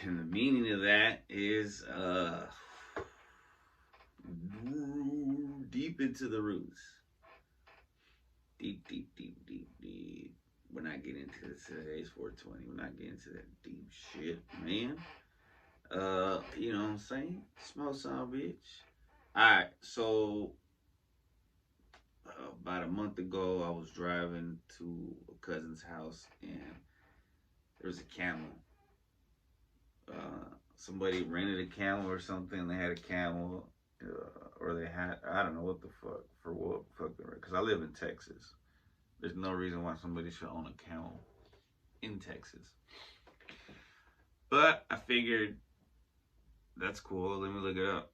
And the meaning of that is deep into the roots. Deep. We're not getting into this. Today's 420. We're not getting into that deep shit, man. You know what I'm saying? Smoke some, bitch. Alright, so about a month ago, I was driving to a cousin's house and there was a camel. Somebody rented a camel or something. They had a camel, or they had, I don't know what the fuck, for what fuck, because I live in Texas. There's no reason why somebody should own a camel in Texas. But I figured, that's cool, let me look it up.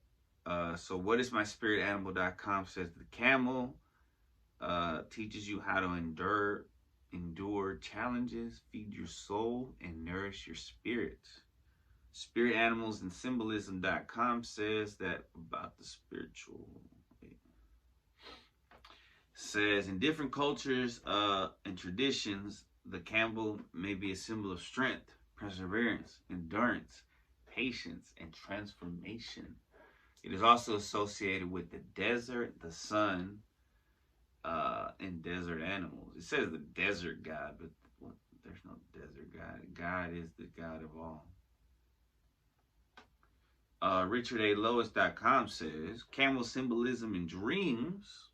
So whatismyspiritanimal.com says the camel teaches you how to endure challenges, feed your soul, and nourish your spirit. Spiritanimals and says that about the spiritual. Says in different cultures and traditions, the camel may be a symbol of strength, perseverance, endurance, patience and transformation. It is also associated with the desert, the sun, and desert animals. It says the desert god, but there's no desert god. God is the God of all. RichardALois.com says, camel symbolism in dreams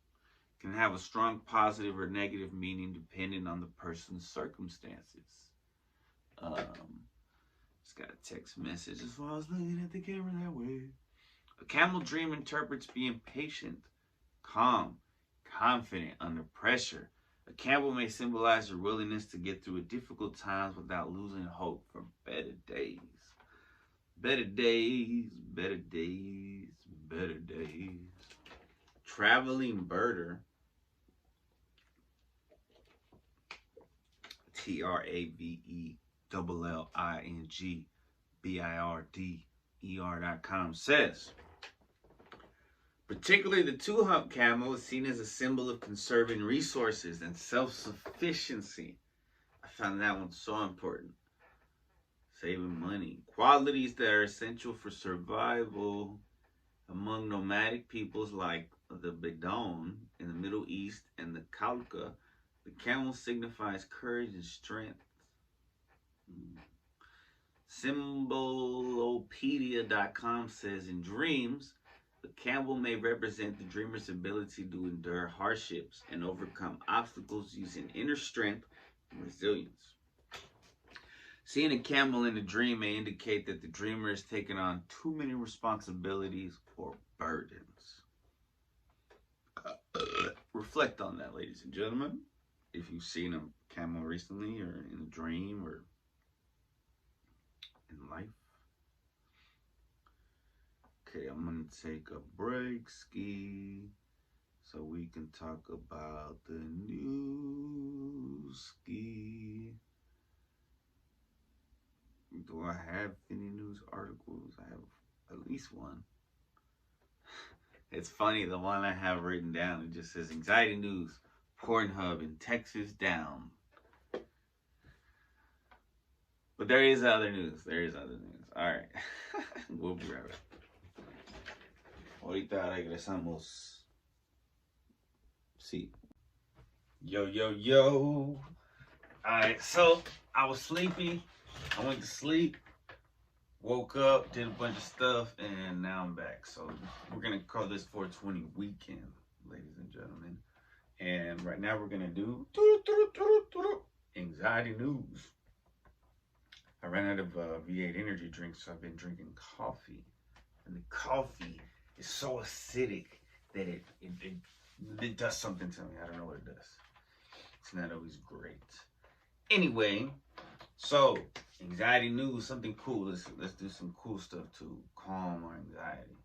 can have a strong positive or negative meaning depending on the person's circumstances. Just got a text message as far as looking at the camera that way. A camel dream interprets being patient, calm, confident under pressure. A camel may symbolize your willingness to get through difficult times without losing hope for better days. Better days, better days, better days. Traveling birder. TravelingBirder.com says, particularly the two-hump camel is seen as a symbol of conserving resources and self-sufficiency. I found that one so important. Saving money. Qualities that are essential for survival among nomadic peoples like the Bedouin in the Middle East and the Khalqa. The camel signifies courage and strength. Symbolopedia.com says, in dreams, the camel may represent the dreamer's ability to endure hardships and overcome obstacles using inner strength and resilience. Seeing a camel in a dream may indicate that the dreamer is taking on too many responsibilities or burdens. Reflect on that, ladies and gentlemen. If you've seen a camel recently or in a dream or in life. Okay, I'm going to take a break, Ski, so we can talk about the news, Ski. Do I have any news articles? I have at least one. It's funny, the one I have written down, it just says, anxiety news, Pornhub in Texas down. But there is other news. All right. We'll be right back. Ahorita regresamos. Sí. Yo. Alright, so I was sleepy. I went to sleep, woke up, did a bunch of stuff, and now I'm back. So we're going to call this 420 weekend, ladies and gentlemen. And right now we're going to do anxiety news. I ran out of V8 energy drinks, so I've been drinking coffee. And the coffee is so acidic that it does something to me. I don't know what it does. It's not always great. Anyway, so anxiety news, something cool. Let's do some cool stuff to calm our anxiety.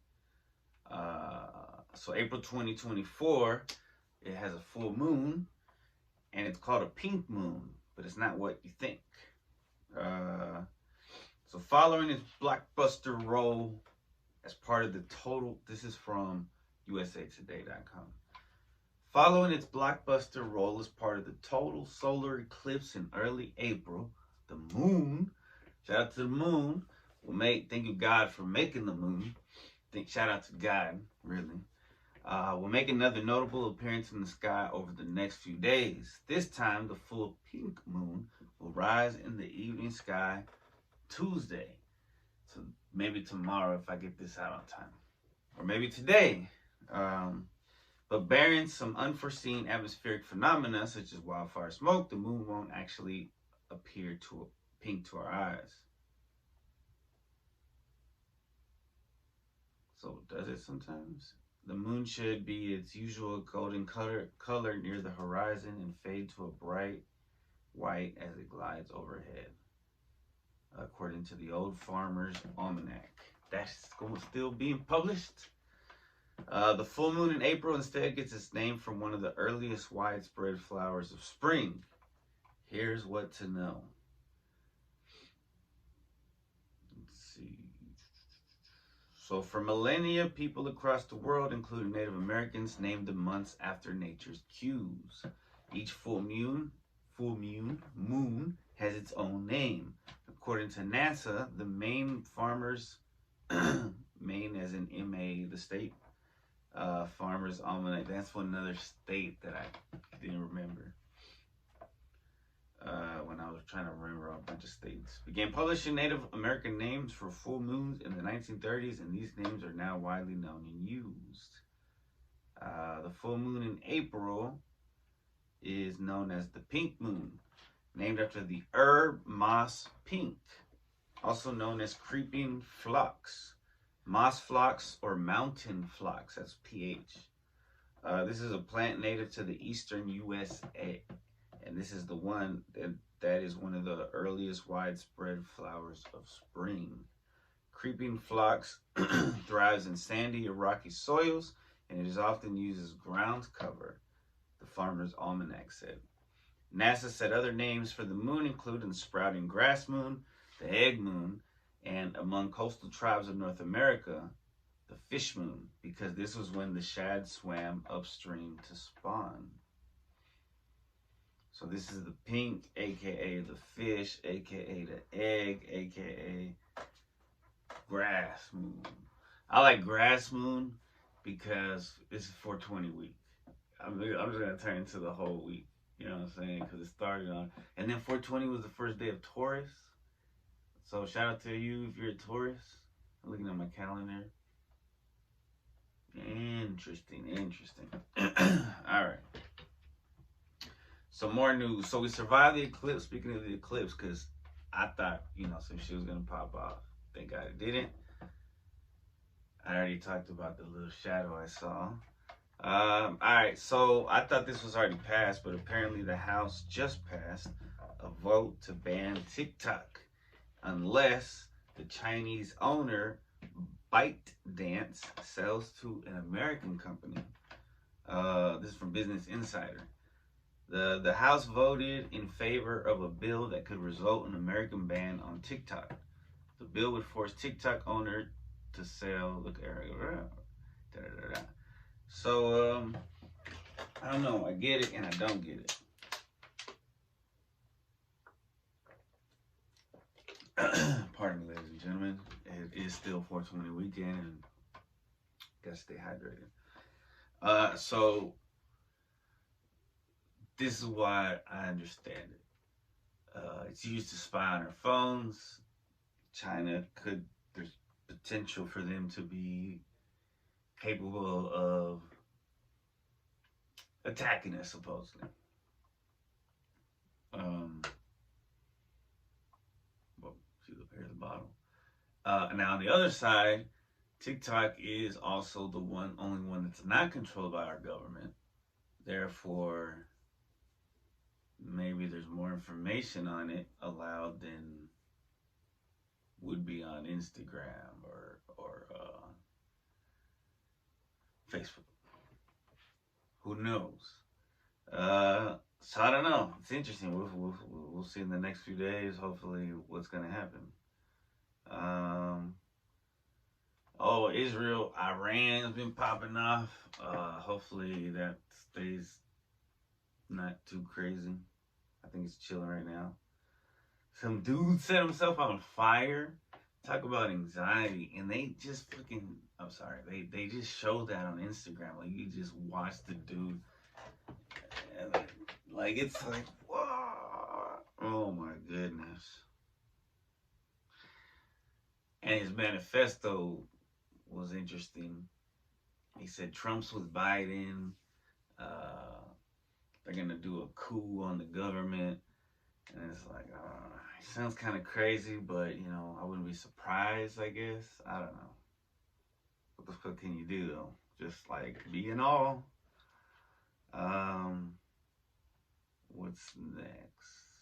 So April 2024, it has a full moon, and it's called a pink moon, but it's not what you think. So following its blockbuster role as part of the total, this is from usatoday.com. Following its blockbuster role as part of the total solar eclipse in early April, the moon, shout out to the moon, thank you God for making the moon. Shout out to God, really. Will make another notable appearance in the sky over the next few days. This time, the full pink moon will rise in the evening sky Tuesday. So maybe tomorrow if I get this out on time. Or maybe today. But bearing some unforeseen atmospheric phenomena such as wildfire smoke, the moon won't actually appear pink to our eyes. So does it sometimes? The moon should be its usual golden color near the horizon and fade to a bright white as it glides overhead, according to the Old Farmer's Almanac. That's still being published. The full moon in April instead gets its name from one of the earliest widespread flowers of spring. Here's what to know. Let's see. So for millennia, people across the world, including Native Americans, named the months after nature's cues. Each full moon has its own name. according to NASA, the Maine farmers, Maine as in MA, the state, Farmers Almanac. That's one another state that I didn't remember when I was trying to remember a bunch of states. Began publishing Native American names for full moons in the 1930s, and these names are now widely known and used. The full moon in April is known as the pink moon, named after the herb moss pink, also known as creeping phlox, moss phlox, or mountain phlox. That's PH. This is a plant native to the eastern USA, and this is the one that is one of the earliest widespread flowers of spring. Creeping phlox thrives in sandy or rocky soils, and it is often used as ground cover, the Farmer's Almanac said. NASA said other names for the moon include the sprouting grass moon, the egg moon, and among coastal tribes of North America, the fish moon, because this was when the shad swam upstream to spawn. So this is the pink, aka the fish, aka the egg, aka grass moon. I like grass moon because it's 420 week. I'm just gonna turn into the whole week. You know what I'm saying? Because it started on, and then 420 was the first day of Taurus. So shout out to you if you're a Taurus. I'm looking at my calendar. Interesting. All right. Some more news. So we survived the eclipse. Speaking of the eclipse, because I thought, some shit was going to pop off. Thank God it didn't. I already talked about the little shadow I saw. All right. So I thought this was already passed, but apparently the House just passed a vote to ban TikTok unless the Chinese owner ByteDance sells to an American company. This is from Business Insider. The House voted in favor of a bill that could result in an American ban on TikTok. The bill would force TikTok owner to sell. So I don't know. I get it and I don't get it. Pardon me, ladies and gentlemen. It is still 420 weekend and gotta stay hydrated. So this is why I understand it. It's used to spy on our phones. There's potential for them to be capable of attacking us, supposedly. Here's the bottle. Now on the other side, TikTok is also the only one that's not controlled by our government. Therefore, maybe there's more information on it allowed than would be on Instagram or Facebook. Who knows? So I don't know. It's interesting. We'll see in the next few days. Hopefully, what's gonna happen. Israel, Iran has been popping off. Hopefully that stays not too crazy. I think it's chilling right now. Some dude set himself on fire. Talk about anxiety, and they just fucking. I'm sorry. They just showed that on Instagram. Like you just watch the dude. And like it's like, whoa. Oh my goodness. And his manifesto was interesting. He said Trump's with Biden. They're gonna do a coup on the government, and it's like, it sounds kind of crazy, but I wouldn't be surprised. I guess I don't know. What the fuck can you do though? Just like be in awe. What's next?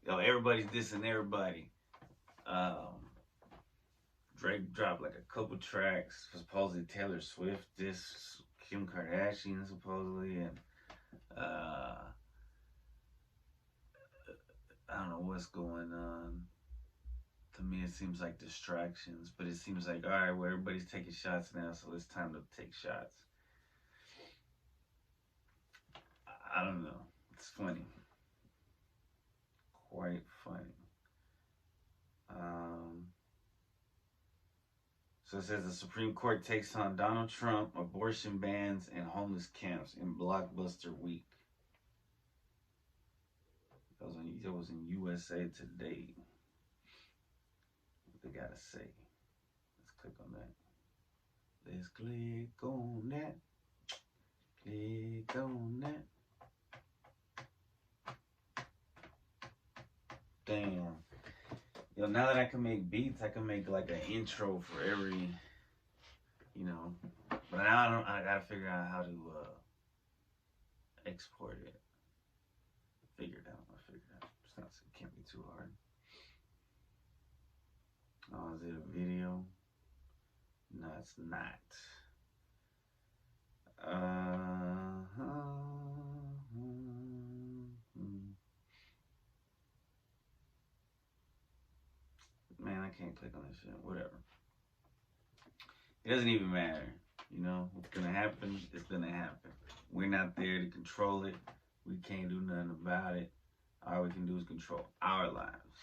Everybody's dissing everybody. Drake dropped like a couple tracks. Supposedly Taylor Swift dissed Kim Kardashian supposedly, and I don't know what's going on. To me, it seems like distractions, but it seems like, all right, well, everybody's taking shots now, so it's time to take shots. I don't know. It's funny. Quite funny. So it says the Supreme Court takes on Donald Trump, abortion bans, and homeless camps in Blockbuster Week. That was in USA Today. What they gotta say? Let's click on that. Let's click on that. Click on that. Damn. Yo, now that I can make beats, I can make like an intro for every, But now I gotta figure out how to export it. Figure it out. It can't be too hard. Oh, is it a video? No, it's not. Man, I can't click on this shit. Whatever. It doesn't even matter. What's gonna happen is gonna happen. We're not there to control it. We can't do nothing about it. All we can do is control our lives.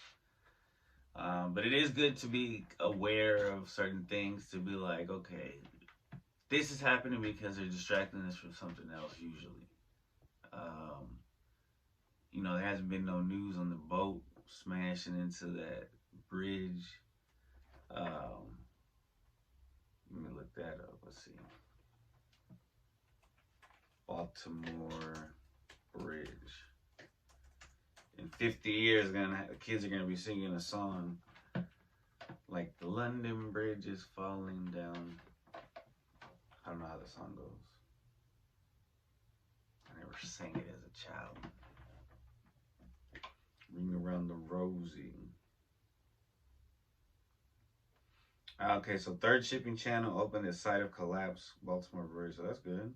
But it is good to be aware of certain things, to be like, okay, this is happening because they're distracting us from something else usually. There hasn't been no news on the boat smashing into that bridge. Let me look that up. Let's see. Baltimore Bridge. In 50 years, the kids are gonna be singing a song like "The London Bridge is falling down." I don't know how the song goes. I never sang it as a child. Ring around the rosy. Okay, so third shipping channel opened at site of collapse, Baltimore Bridge. So that's good.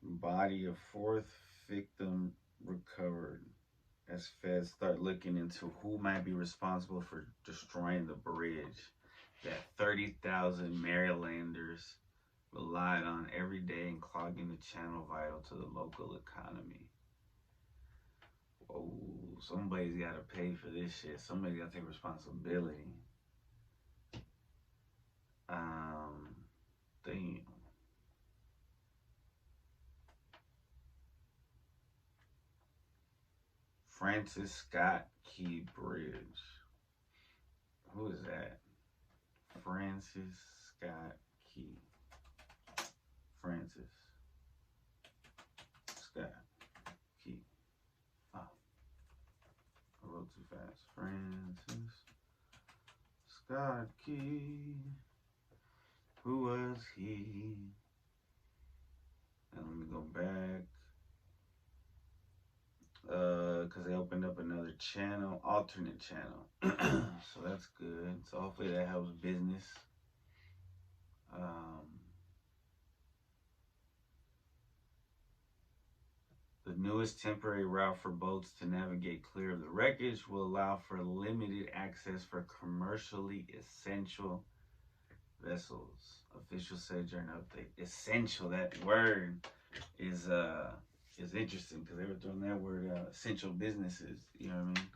Body of fourth victim recovered as feds start looking into who might be responsible for destroying the bridge that 30,000 Marylanders relied on every day and clogging the channel vital to the local economy. Oh, somebody's got to pay for this shit. Somebody's got to take responsibility. Damn. Francis Scott Key Bridge. Who is that? Francis Scott Key. Francis Scott Key. Oh. I wrote too fast. Francis Scott Key. Who was he? And let me go back. Because they opened up another channel, alternate channel. So that's good. So hopefully that helps business. The newest temporary route for boats to navigate clear of the wreckage will allow for limited access for commercially essential vessels. Officials said during an update. Essential, that word is interesting because they were throwing that word essential businesses, you know what I mean,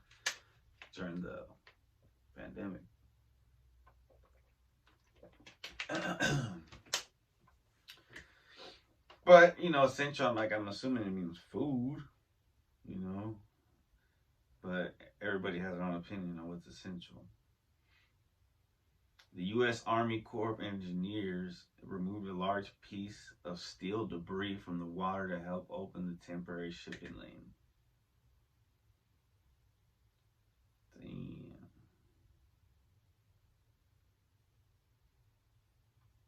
during the pandemic. But, essential, I'm assuming it means food, but everybody has their own opinion on what's essential. The U.S. Army Corps of Engineers removed a large piece of steel debris from the water to help open the temporary shipping lane. Damn.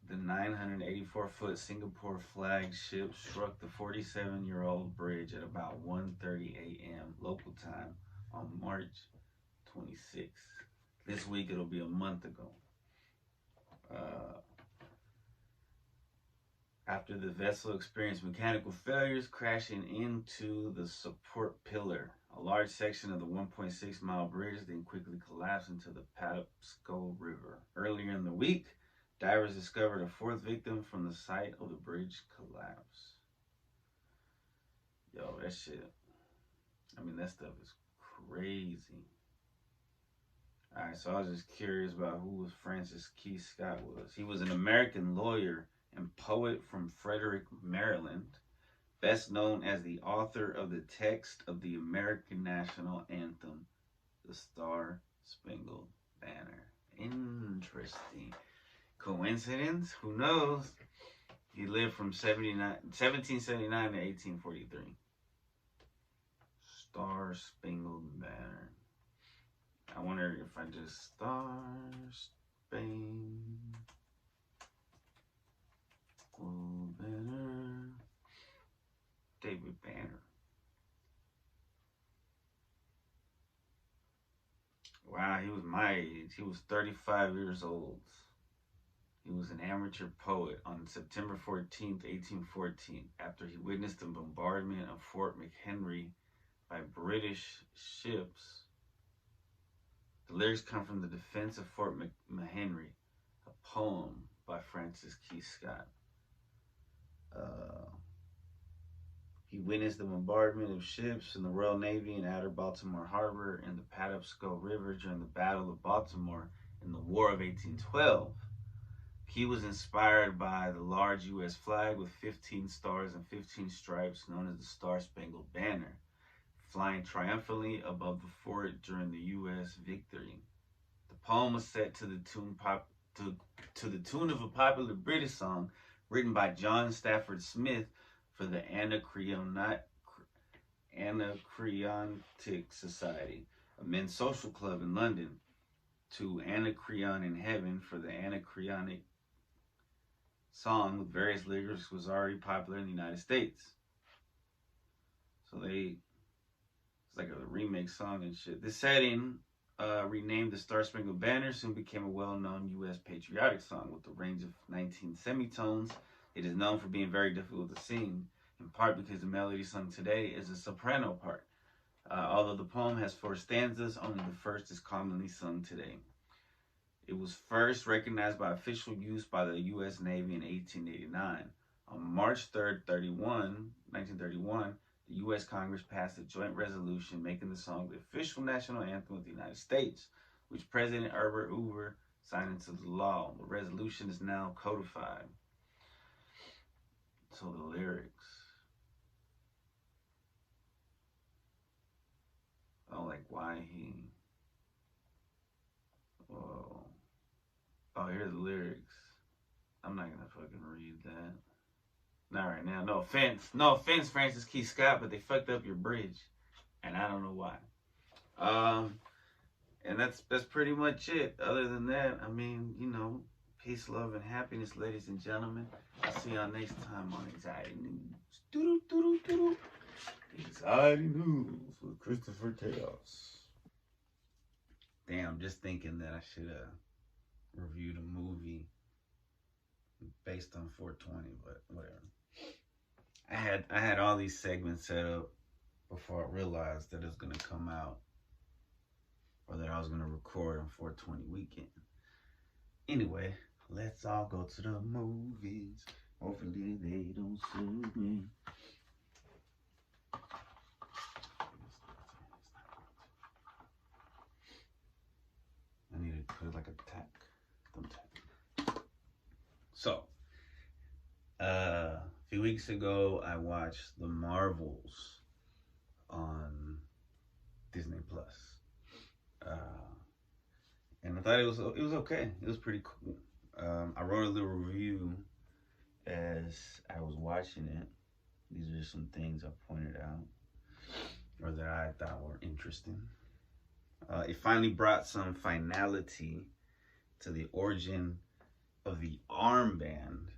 The 984-foot Singapore flag ship struck the 47-year-old bridge at about 1:30 a.m. local time on March 26th. This week it'll be a month ago. After the vessel experienced mechanical failures, crashing into the support pillar. A large section of the 1.6-mile bridge then quickly collapsed into the Patapsco River. Earlier in the week, divers discovered a fourth victim from the site of the bridge collapse. Yo, that shit. I mean, that stuff is crazy. Alright, so I was just curious about who Francis Key Scott was. He was an American lawyer and poet from Frederick, Maryland, best known as the author of the text of the American national anthem, the Star Spangled Banner. Interesting. Coincidence? Who knows? He lived from 1779 to 1843. Star Spangled Banner. I wonder if I just Star Spangled Banner. David Banner. Wow, he was my age. He was 35 years old. He was an amateur poet on September 14th, 1814, after he witnessed the bombardment of Fort McHenry by British ships. The lyrics come from The Defense of Fort McHenry, a poem by Francis Key Scott. He witnessed the bombardment of ships in the Royal Navy in outer Baltimore Harbor and the Patapsco River during the Battle of Baltimore in the War of 1812. Key was inspired by the large U.S. flag with 15 stars and 15 stripes known as the Star Spangled Banner, flying triumphantly above the fort during the U.S. victory. The poem was set to the tune of a popular British song written by John Stafford Smith for the Anacreontic Society, a men's social club in London, to Anacreon in Heaven for the Anacreonic song with various lyrics was already popular in the United States. So it's like a remake song and shit. This setting, renamed the Star Spangled Banner, soon became a well-known U.S. patriotic song with a range of 19 semitones. It is known for being very difficult to sing, in part because the melody sung today is a soprano part. Although the poem has 4 stanzas, only the first is commonly sung today. It was first recognized by official use by the U.S. Navy in 1889. On March 3rd, 1931, the U.S. Congress passed a joint resolution making the song the official national anthem of the United States, which President Herbert Hoover signed into law. The resolution is now codified. So the lyrics. Oh, like why he. Oh, here's the lyrics. I'm not gonna fucking read that. Not right now. No offense, Francis Key Scott, but they fucked up your bridge, and I don't know why. And that's pretty much it. Other than that, I mean, peace, love, and happiness, ladies and gentlemen. I'll see y'all next time on Anxiety News. Doo-doo-doo-doo-doo. Anxiety News with Christopher Chaos. Damn, just thinking that I should review the movie based on 420, but whatever. I had all these segments set up before I realized that it's gonna come out, or that I was gonna record on 420 weekend. Anyway, let's all go to the movies. Hopefully they don't sue me. I need to put like a tack. So, a few weeks ago, I watched The Marvels on Disney Plus, and I thought it was okay. It was pretty cool. I wrote a little review as I was watching it. These are some things I pointed out, or that I thought were interesting. It finally brought some finality to the origin of the armband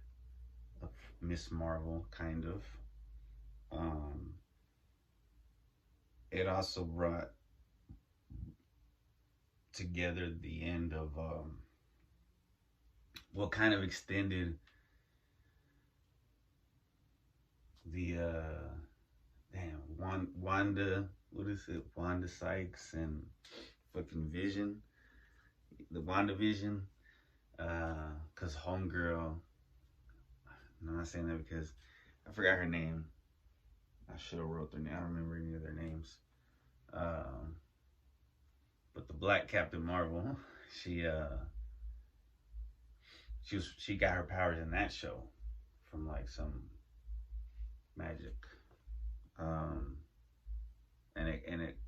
of Miss Marvel, kind of. It also brought together the end of what kind of extended the Wanda, what is it? Wanda Sykes and fucking Vision, the WandaVision, cause Homegirl. I'm not saying that because I forgot her name, I should have wrote their name. I don't remember any of their names. But the Black Captain Marvel, she got her powers in that show from like some magic. And it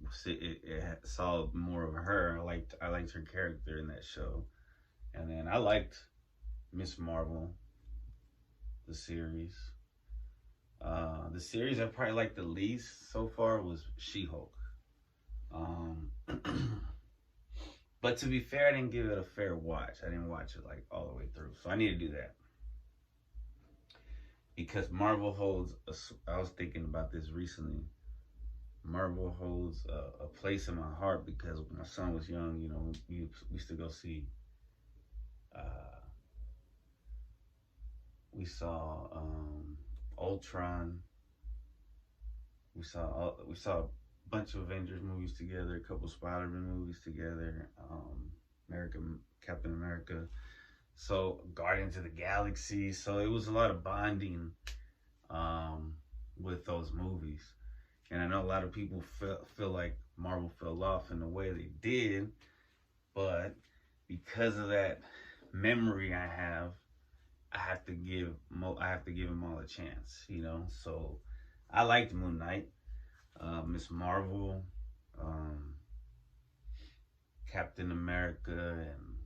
saw more of her. I liked her character in that show, and then I liked Miss Marvel, the series. The series I probably liked the least so far was She-Hulk. But to be fair, I didn't give it a fair watch. I didn't watch it like all the way through, so I need to do that. Because Marvel holds, I was thinking about this recently. Marvel holds a place in my heart because when my son was young, you know, we used to go see. We saw Ultron. We saw a bunch of Avengers movies together, a couple Spider-Man movies together, Captain America. So Guardians of the Galaxy. So it was a lot of bonding with those movies. And I know a lot of people feel like Marvel fell off in the way they did, but because of that memory I have to give them all a chance, you know. So I liked Moon Knight, Miss Marvel, Captain America, and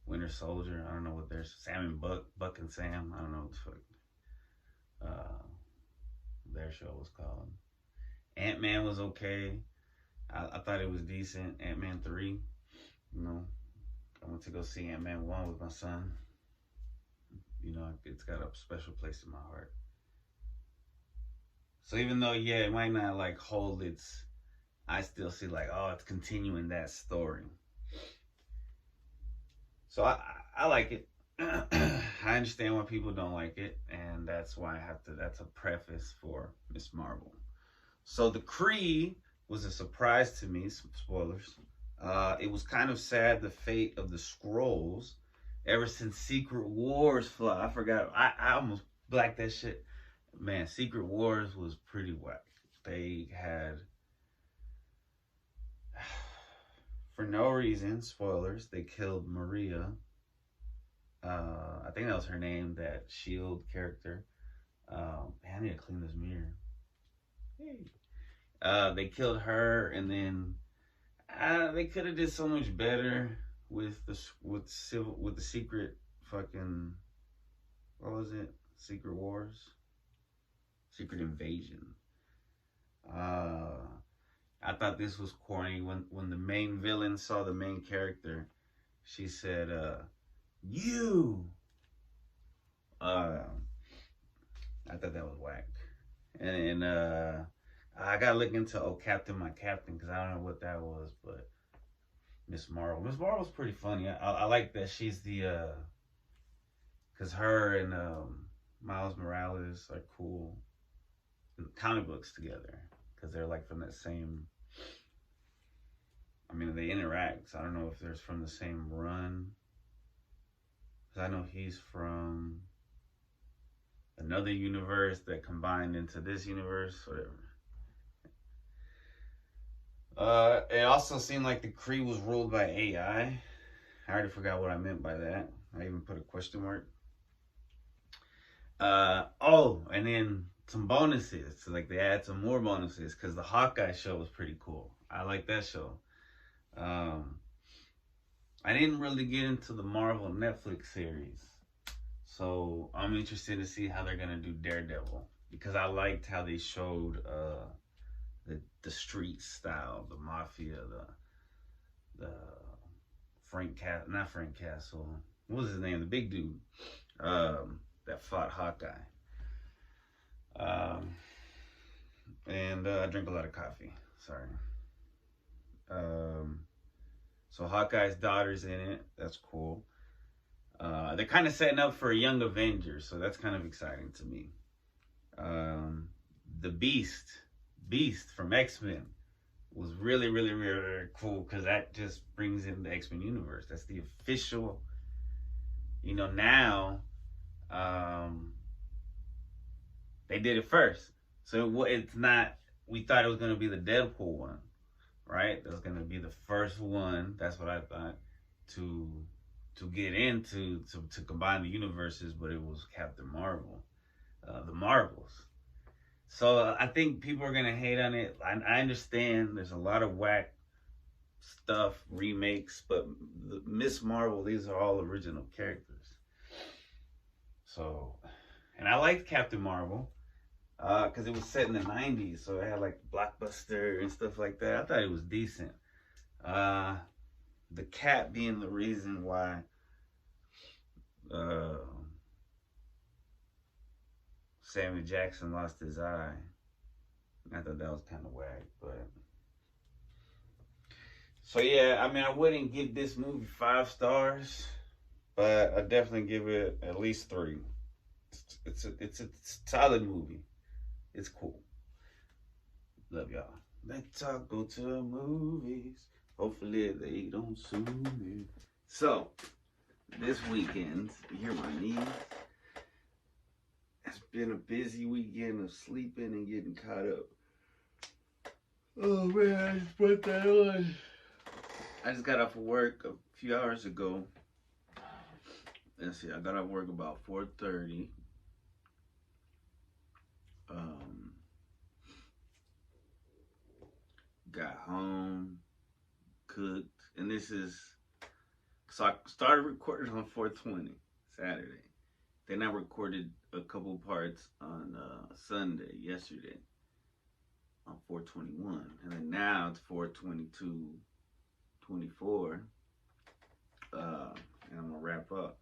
Winter Soldier. I don't know what there's Sam and Buck and Sam. I don't know what the fuck their show was called. Ant-Man was okay. I thought it was decent. Ant-Man 3, you know. I went to go see Ant-Man 1 with my son. You know, it's got a special place in my heart. So even though, yeah, it might not like hold its, I still see like, oh, it's continuing that story. So I like it. I understand why people don't like it, and that's why that's a preface for Miss Marvel. So the Kree was a surprise to me, some spoilers. It was kind of sad, the fate of the Skrulls, ever since Secret Wars I forgot, I almost blacked that shit. Man, Secret Wars was pretty whack. They had, for no reason, spoilers, they killed Maria. I think that was her name, that S.H.I.E.L.D. character. Man, I need to clean this mirror. Hey. They killed her, and then they could have did so much better with the secret fucking, what was it? Secret Wars? Secret Invasion. I thought this was corny when the main villain saw the main character. She said, you. I thought that was whack. And I gotta look into Oh Captain, My Captain, because I don't know what that was, but Miss Marvel's pretty funny. I like that she's the because her and Miles Morales are cool in comic books together, because they're like from that same, I mean, they interact, so I don't know if they're from the same run. I know he's from another universe that combined into this universe, whatever. It also seemed like the Kree was ruled by AI. I already forgot what I meant by that. I even put a question mark. And then some bonuses. So like they add some more bonuses because the Hawkeye show was pretty cool. I like that show. I didn't really get into the Marvel Netflix series, so I'm interested to see how they're gonna do Daredevil, because I liked how they showed the street style, the mafia, the not Frank Castle. What was his name? The big dude that fought Hawkeye. And I drink a lot of coffee. Sorry. So Hawkeye's daughter's in it. That's cool. They're kind of setting up for a young Avengers, so that's kind of exciting to me. The Beast from X-Men was really, really, really, really cool, because that just brings in the X-Men universe. That's the official, you know, now they did it first. So it's not. We thought it was gonna be the Deadpool one, right? That's gonna be the first one. That's what I thought to get into to combine the universes, but it was Captain Marvel, the Marvels. So I think people are gonna hate on it. I understand. There's a lot of whack stuff, remakes, but Miss Marvel, these are all original characters. So, and I liked Captain Marvel because it was set in the 90s, so it had like Blockbuster and stuff like that. I thought it was decent. The cat being the reason why Samuel Jackson lost his eye. I thought that was kind of whack, but so yeah, I mean, I wouldn't give this movie 5 stars, but I definitely give it at least 3. It's a solid movie. It's cool. Love y'all. Let's all go to the movies. Hopefully they don't sue me. So this weekend, you hear my knees. It's been a busy weekend of sleeping and getting caught up. Oh man, I just put that on. I just got off of work a few hours ago. Let's see, I got off work about 4:30. Got home, cooked, and this is so I started recording on 4:20 Saturday. Then I recorded a couple parts on Sunday, yesterday, on 4:21, and then now it's 4:22:24, and I'm gonna wrap up.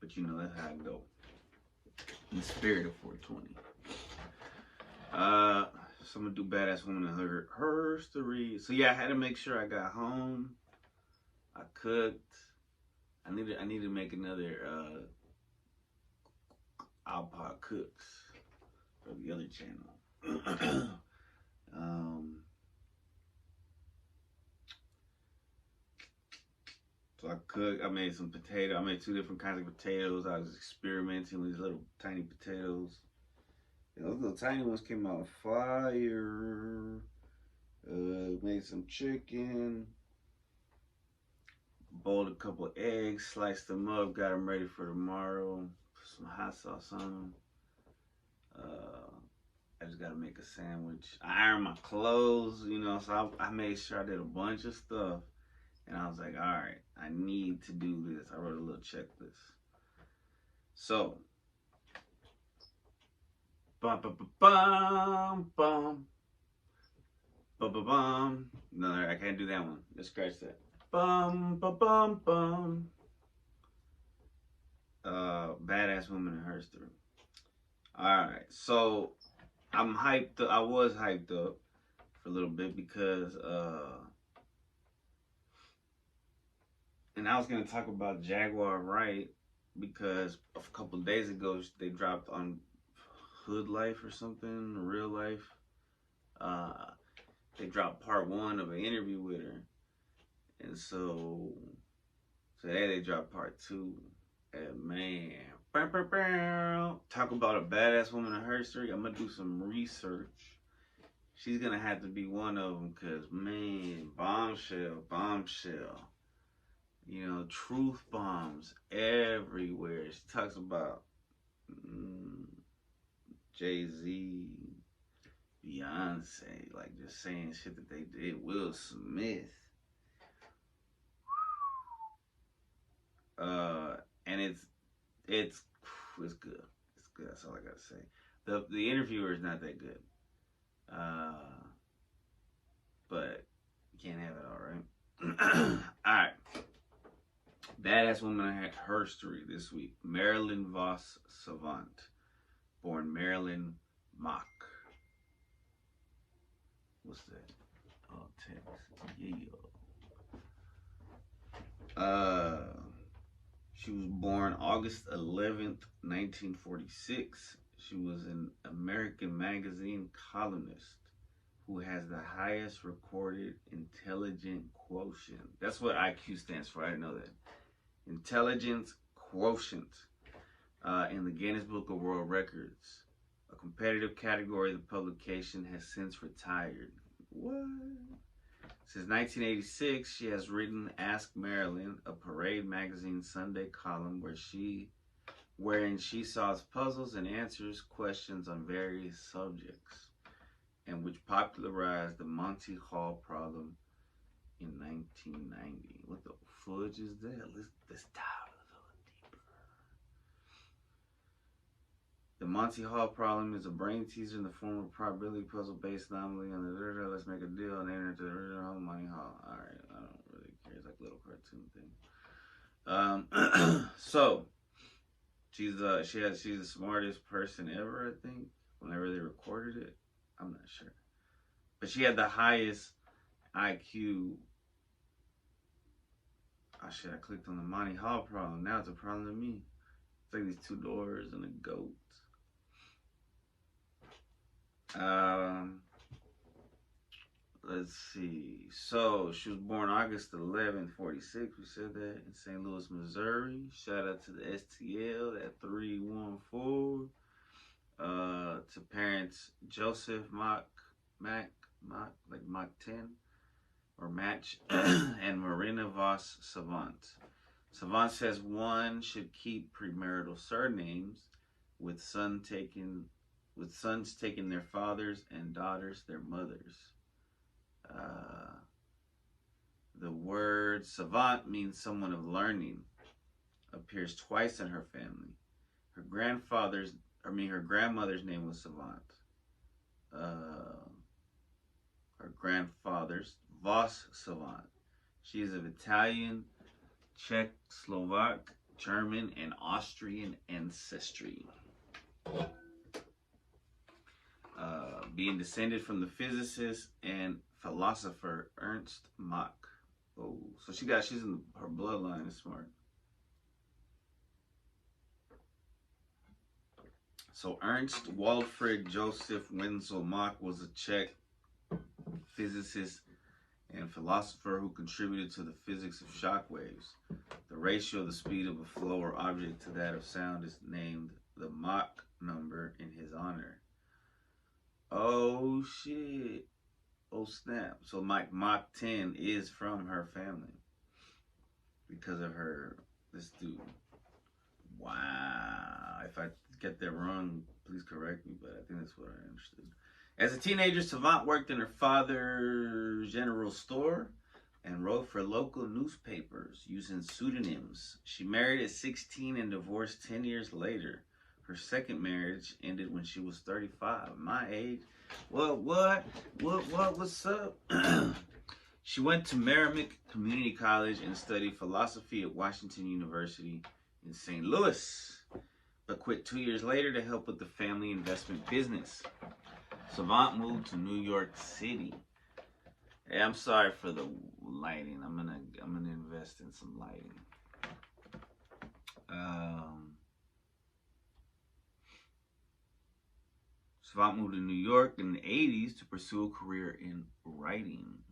But you know that's how I go. In the spirit of 4:20. So I'm gonna do Badass Woman in her story. So yeah, I had to make sure I got home. I cooked. I need to make another Alpod Cooks for the other channel. So I cooked. I made some potato. I made 2 different kinds of potatoes. I was experimenting with these little tiny potatoes. And those little tiny ones came out fire. Made some chicken. Boiled a couple of eggs, sliced them up, got them ready for tomorrow. Put some hot sauce on them. I just gotta make a sandwich. I ironed my clothes, you know, so I made sure I did a bunch of stuff. And I was like, all right, I need to do this. I wrote a little checklist. So, bum bum bum bum bum bum bum. No, I can't do that one. Let's scratch that. Bum bum bum bum. Badass Woman in her story. All right, so I'm hyped up. I was hyped up for a little bit because and I was gonna talk about Jaguar Wright because a couple of days ago they dropped on Hood Life or something, Real Life. They dropped part 1 of an interview with her, and so today they dropped part 2. And man, talk about a badass woman in her story. I'm gonna do some research. She's gonna have to be one of them, cause man, bombshell. You know, truth bombs everywhere. She talks about Jay-Z, Beyonce, like just saying shit that they did. Will Smith. And it's good. It's good. That's all I gotta say. The interviewer is not that good. But you can't have it all, right? All right. Badass Woman in her story this week. Marilyn Vos Savant, born Marilyn Mock. What's that? Oh, text. Yeah. She was born August 11th, 1946. She was an American magazine columnist who has the highest recorded intelligent quotient. That's what IQ stands for. I didn't know that. Intelligence quotient in the Guinness Book of World Records, competitive category, the publication has since retired. What? Since 1986, she has written Ask Marilyn, a Parade magazine Sunday column wherein she solves puzzles and answers questions on various subjects, and which popularized the Monty Hall problem in 1990. What the fudge is that? Let's dive a little deeper. The Monty Hall problem is a brain teaser in the form of a probability puzzle based anomaly on the let's make a deal and enter into the original Monty Hall. Alright, I don't really care. It's like a little cartoon thing. So she's the smartest person ever, I think. Whenever they recorded it, I'm not sure, but she had the highest IQ. Oh shit! I clicked on the Monty Hall problem. Now it's a problem to me. It's like these two doors and a goat. Let's see. So she was born August 11th, 46. We said that in St. Louis, Missouri. Shout out to the STL at 314. To parents Joseph Mach 10 or Match and Marina Voss Savant. Savant says one should keep premarital surnames with sons taking their fathers and daughters their mothers. The word savant means someone of learning. Appears twice in her family. Her grandmother's name was Savant. Her grandfather's Voss Savant. She is of Italian, Czech, Slovak, German, and Austrian ancestry. Being descended from the physicist and philosopher Ernst Mach. Oh, so she's in her bloodline is smart. So Ernst Walfrid Joseph Wenzel Mach was a Czech physicist and philosopher who contributed to the physics of shock waves. The ratio of the speed of a flow or object to that of sound is named the Mach number in his honor. Oh shit. Oh snap. So Mach 10 is from her family. Because of this dude. Wow. If I get that wrong, please correct me, but I think that's what I understood. As a teenager, Savant worked in her father's general store and wrote for local newspapers using pseudonyms. She married at 16 and divorced 10 years later. Her second marriage ended when she was 35. My age. What's up? She went to Merrimack Community College and studied philosophy at Washington University in St. Louis, but quit 2 years later to help with the family investment business. Savant moved to New York City. Hey, I'm sorry for the lighting. I'm gonna invest in some lighting. Savant moved to New York in the 80s to pursue a career in writing.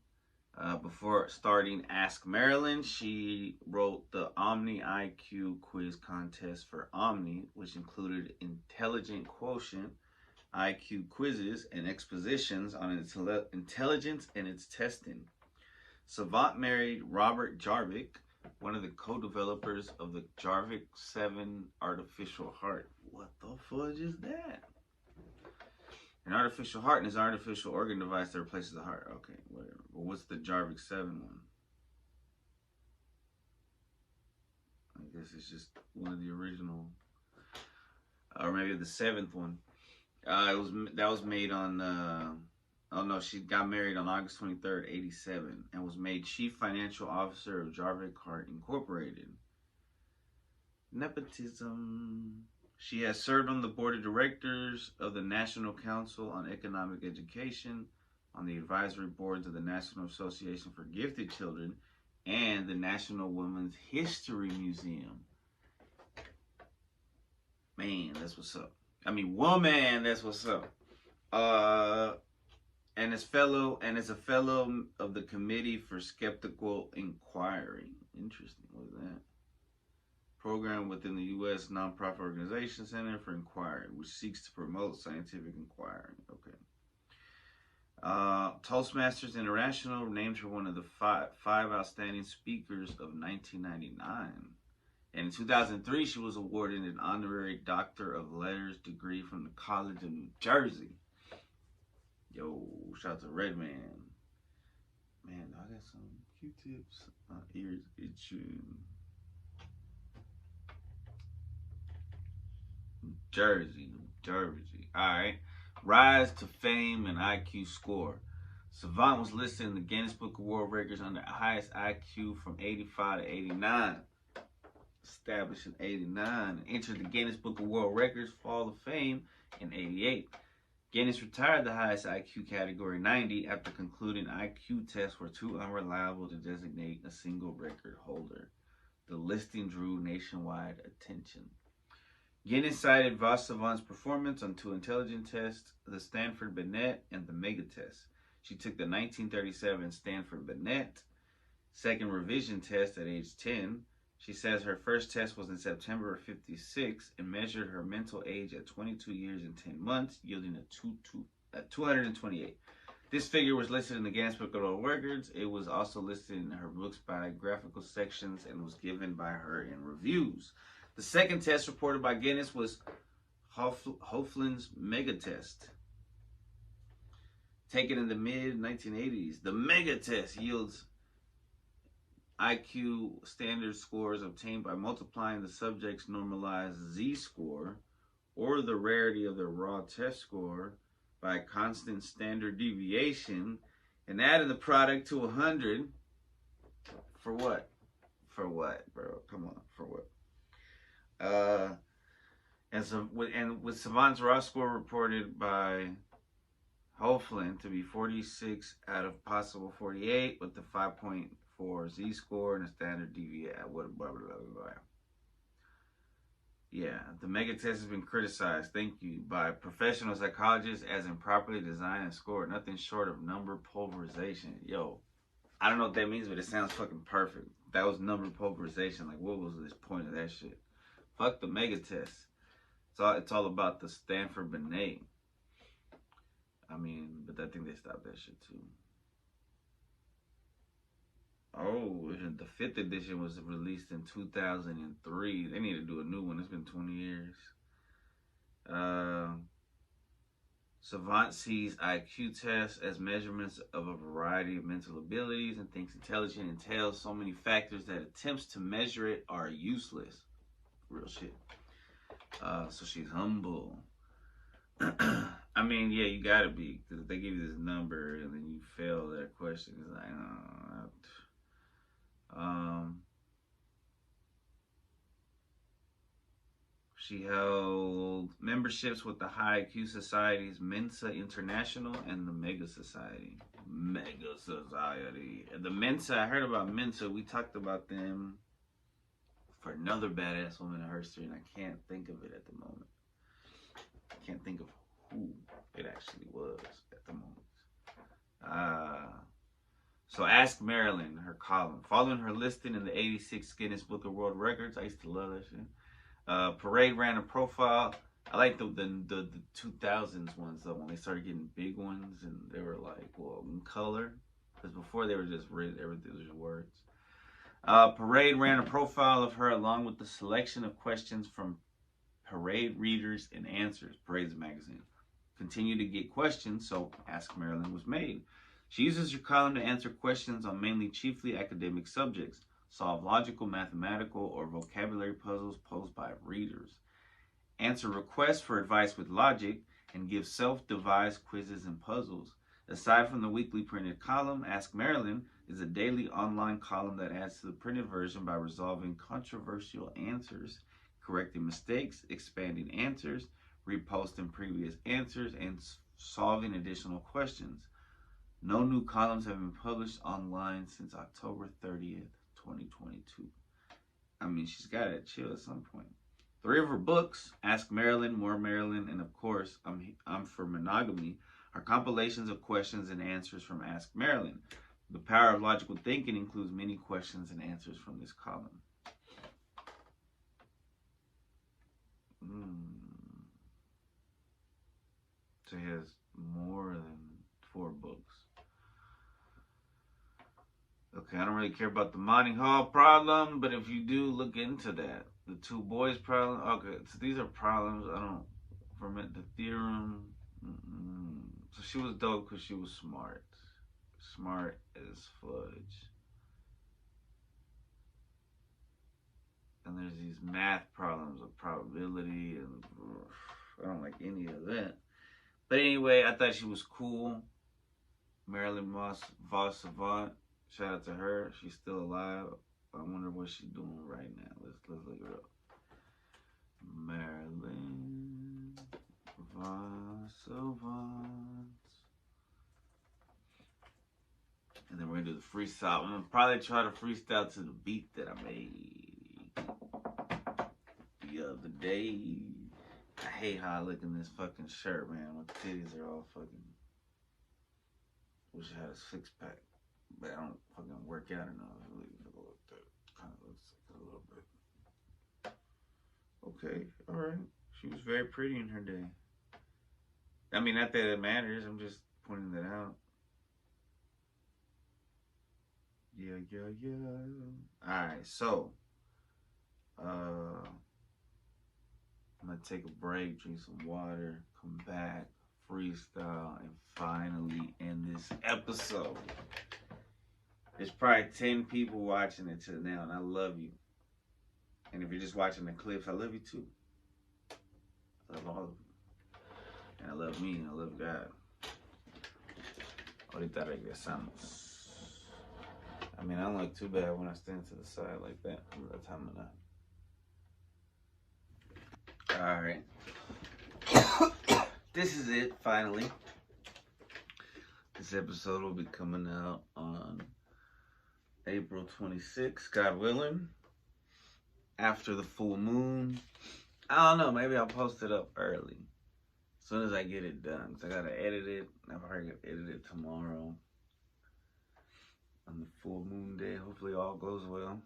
Before starting Ask Marilyn, she wrote the Omni IQ quiz contest for Omni, which included intelligent quotient IQ quizzes and expositions on intelligence and its testing. Savant married Robert Jarvik, one of the co-developers of the Jarvik 7 artificial heart. What the fudge is that? An artificial heart is an artificial organ device that replaces the heart. Okay, whatever. Well, what's the Jarvik 7 one? I guess it's just one of the original, or maybe the 7th one. That was made on. Oh no, she got married on August 23rd, 87, and was made chief financial officer of Jarvik Heart Incorporated. Nepotism. She has served on the board of directors of the National Council on Economic Education, on the advisory boards of the National Association for Gifted Children, and the National Women's History Museum. Man, that's what's up. Woman, that's what's up. And is a fellow of the Committee for Skeptical Inquiry. Interesting, what is that? program within the U.S. nonprofit organization Center for Inquiry, which seeks to promote scientific inquiry. Okay. Toastmasters International named her one of the five outstanding speakers of 1999. And in 2003, she was awarded an honorary Doctor of Letters degree from the College of New Jersey. Yo, shout out to Redman. Man, I got some Q-tips. My ears itching. Jersey. Alright. Rise to fame and IQ score. Savant was listed in the Guinness Book of World Records under highest IQ from 85 to 89. Established in 89. Entered the Guinness Book of World Records Hall of Fame in 88. Guinness retired the highest IQ category 90 after concluding IQ tests were too unreliable to designate a single record holder. The listing drew nationwide attention. Guinness cited Voss Savant's performance on two intelligence tests, the Stanford Binet and the Mega Test. She took the 1937 Stanford Binet second revision test at age 10. She says her first test was in September of 56 and measured her mental age at 22 years and 10 months, yielding a 228. This figure was listed in the Guinness Book of World Records. It was also listed in her book's biographical sections and was given by her in reviews. The second test reported by Guinness was Hofland's Mega Test. Taken in the mid-1980s, the Mega Test yields IQ standard scores obtained by multiplying the subject's normalized Z-score or the rarity of their raw test score by a constant standard deviation and adding the product to 100. For what? For what, bro? Come on, for what? With Savant's raw score reported by Hofland to be 46 out of possible 48 with the 5.4 Z-score and a standard deviation. Blah, blah, blah, blah. Yeah, the Mega Test has been criticized, thank you, by professional psychologists as improperly designed and scored. Nothing short of number pulverization. Yo, I don't know what that means, but it sounds fucking perfect. That was number pulverization. Like, what was this point of that shit? Fuck the Mega Test. It's all about the Stanford Binet. I mean, but I think they stopped that shit too. Oh, the 5th edition was released in 2003. They need to do a new one. It's been 20 years. Savant sees IQ tests as measurements of a variety of mental abilities and thinks intelligence entails so many factors that attempts to measure it are useless. Real shit. So she's humble. I mean, yeah, you gotta be. Because if they give you this number and then you fail that question, it's like, she held memberships with the High IQ Societies Mensa International and the Mega Society. Mega Society. And the Mensa, I heard about Mensa. We talked about them for another badass woman in history, and I can't think of it at the moment. I can't think of who it actually was at the moment. So Ask Marilyn, her column. Following her listing in the 86 Guinness Book of World Records, I used to love that shit. Parade ran a profile. I like the 2000s ones though, when they started getting big ones and they were like, well, in color. Because before they were just everything was just words. Parade ran a profile of her along with the selection of questions from Parade readers and answers. Parade's a magazine. Continue to get questions, so Ask Marilyn was made. She uses her column to answer questions on mainly chiefly academic subjects, solve logical, mathematical, or vocabulary puzzles posed by readers, answer requests for advice with logic, and give self-devised quizzes and puzzles. Aside from the weekly printed column, Ask Marilyn is a daily online column that adds to the printed version by resolving controversial answers, correcting mistakes, expanding answers, reposting previous answers, and solving additional questions. No new columns have been published online since October 30th, 2022. I mean, she's got to chill at some point. 3 of her books, Ask Marilyn, More Marilyn, and of course, I'm for Monogamy, are compilations of questions and answers from Ask Marilyn. The Power of Logical Thinking includes many questions and answers from this column. So he has more than 4 books. Okay, I don't really care about the Monty Hall problem, but if you do, look into that. The 2 boys problem. Okay, so these are problems. I don't ferment the theorem. So she was dope because she was smart. Smart as fudge. And there's these math problems of probability, and I don't like any of that. But anyway, I thought she was cool. Marilyn Vos Savant. Shout out to her. She's still alive. I wonder what she's doing right now. Let's look her up. Marilyn Vos Savant. And then we're gonna do the freestyle. I'm gonna probably try to freestyle to the beat that I made the other day. I hate how I look in this fucking shirt, man. My titties are all fucking. Wish I had a 6-pack, but I don't fucking work out enough. I really look that kind of looks like a little bit. Okay, all right. She was very pretty in her day. I mean, not that it matters. I'm just pointing that out. Yeah. Alright, so I'm gonna take a break, drink some water, come back, freestyle, and finally end this episode. There's probably 10 people watching it till now, and I love you. And if you're just watching the clips, I love you too. I love all of you. And I love me, and I love God. Ahorita regresamos. I mean, I don't look too bad when I stand to the side like that. That's how I'm gonna. Alright. This is it, finally. This episode will be coming out on April 26th, God willing. After the full moon. I don't know, maybe I'll post it up early. As soon as I get it done. Because I gotta edit it. I'm probably gonna edit it tomorrow. On the full moon day, hopefully all goes well.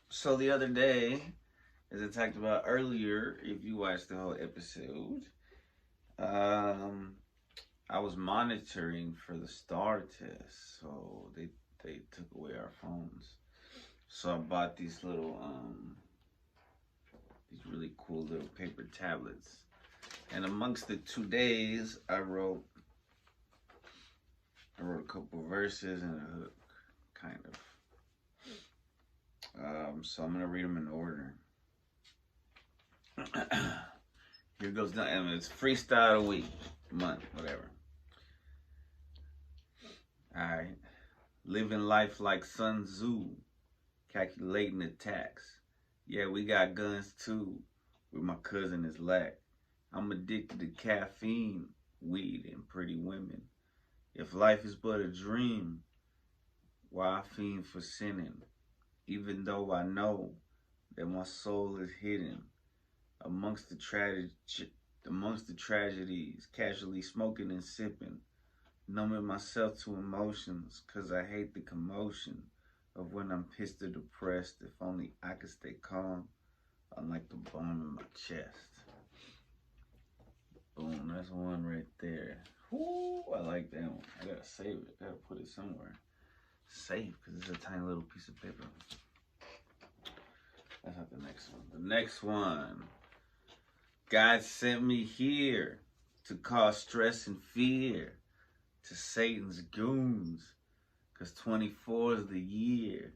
So the other day, as I talked about earlier, if you watched the whole episode, I was monitoring for the STAR test. So they took away our phones. So I bought these little, these really cool little paper tablets. And amongst the 2 days, I wrote a couple verses and a hook, kind of. So I'm gonna read them in order. Here goes nothing. I mean, it's freestyle a week, month, whatever. Alright. Living life like Sun Tzu. Calculating attacks. Yeah, we got guns too. With my cousin is lack. I'm addicted to caffeine, weed, and pretty women. If life is but a dream, why I fiend for sinning? Even though I know that my soul is hidden amongst the tragedies, casually smoking and sipping, numbing myself to emotions, cause I hate the commotion of when I'm pissed or depressed. If only I could stay calm, unlike the bone in my chest. Boom, that's one right there. Whoo, I like that one. I gotta save it. I gotta put it somewhere. Save, because it's a tiny little piece of paper. That's not the next one. The next one. God sent me here to cause stress and fear to Satan's goons. Because 24 is the year.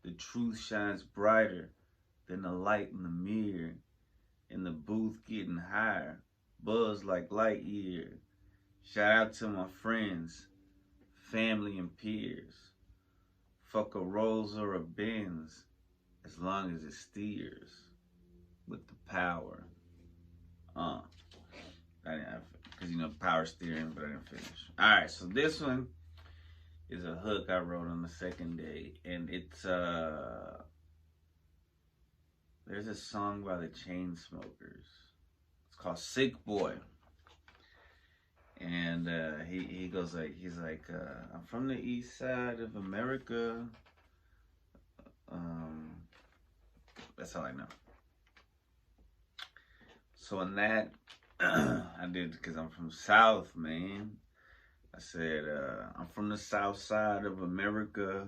The truth shines brighter than the light in the mirror. In the booth getting higher. Buzz like Lightyear. Shout out to my friends, family, and peers. Fuck a Rolls or a Benz, as long as it steers with the power. Because you know, power steering, but I didn't finish. Alright, so this one is a hook I wrote on the second day, and it's there's a song by the Chainsmokers. It's called Sick Boy. And he goes like, he's like, I'm from the east side of America. That's all I know. So in that, I did because I'm from South, man. I said, I'm from the South side of America,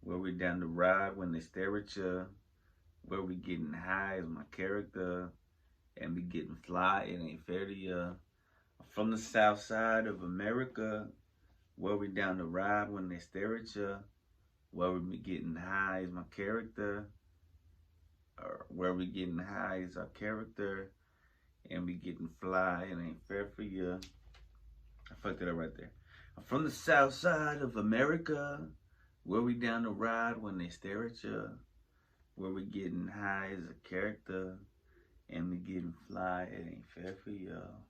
where we down the ride when they stare at you, where we getting high is my character, and we getting fly, it ain't fair to you. I'm from the South side of America, where we down the ride when they stare at you, where we be getting high is my character, or where we getting high is our character, and we getting fly, it ain't fair for you. I fucked it up right there. I'm from the South side of America, where we down the ride when they stare at you, where we getting high as a character, and we getting fly, it ain't fair for y'all.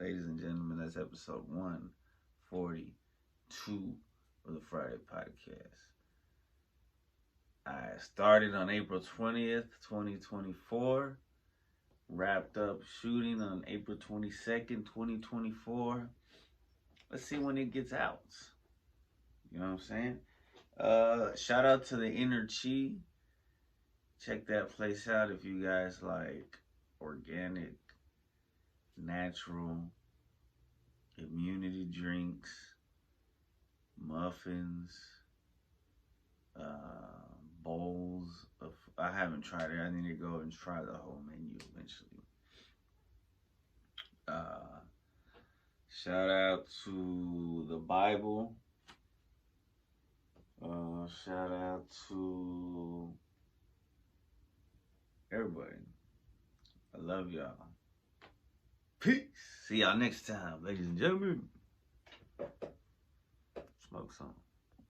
Ladies and gentlemen, that's episode 142 of the Friday Podcast. I started on April 20th, 2024. Wrapped up shooting on April 22nd, 2024. Let's see when it gets out. You know what I'm saying? Shout out to the Inner Chi. Check that place out if you guys like organic, natural, immunity drinks, muffins, bowls of. I haven't tried it. I need to go and try the whole menu eventually. Shout out to the Bible. Shout out to everybody. I love y'all. Peace. See y'all next time, ladies and gentlemen. Smoke some.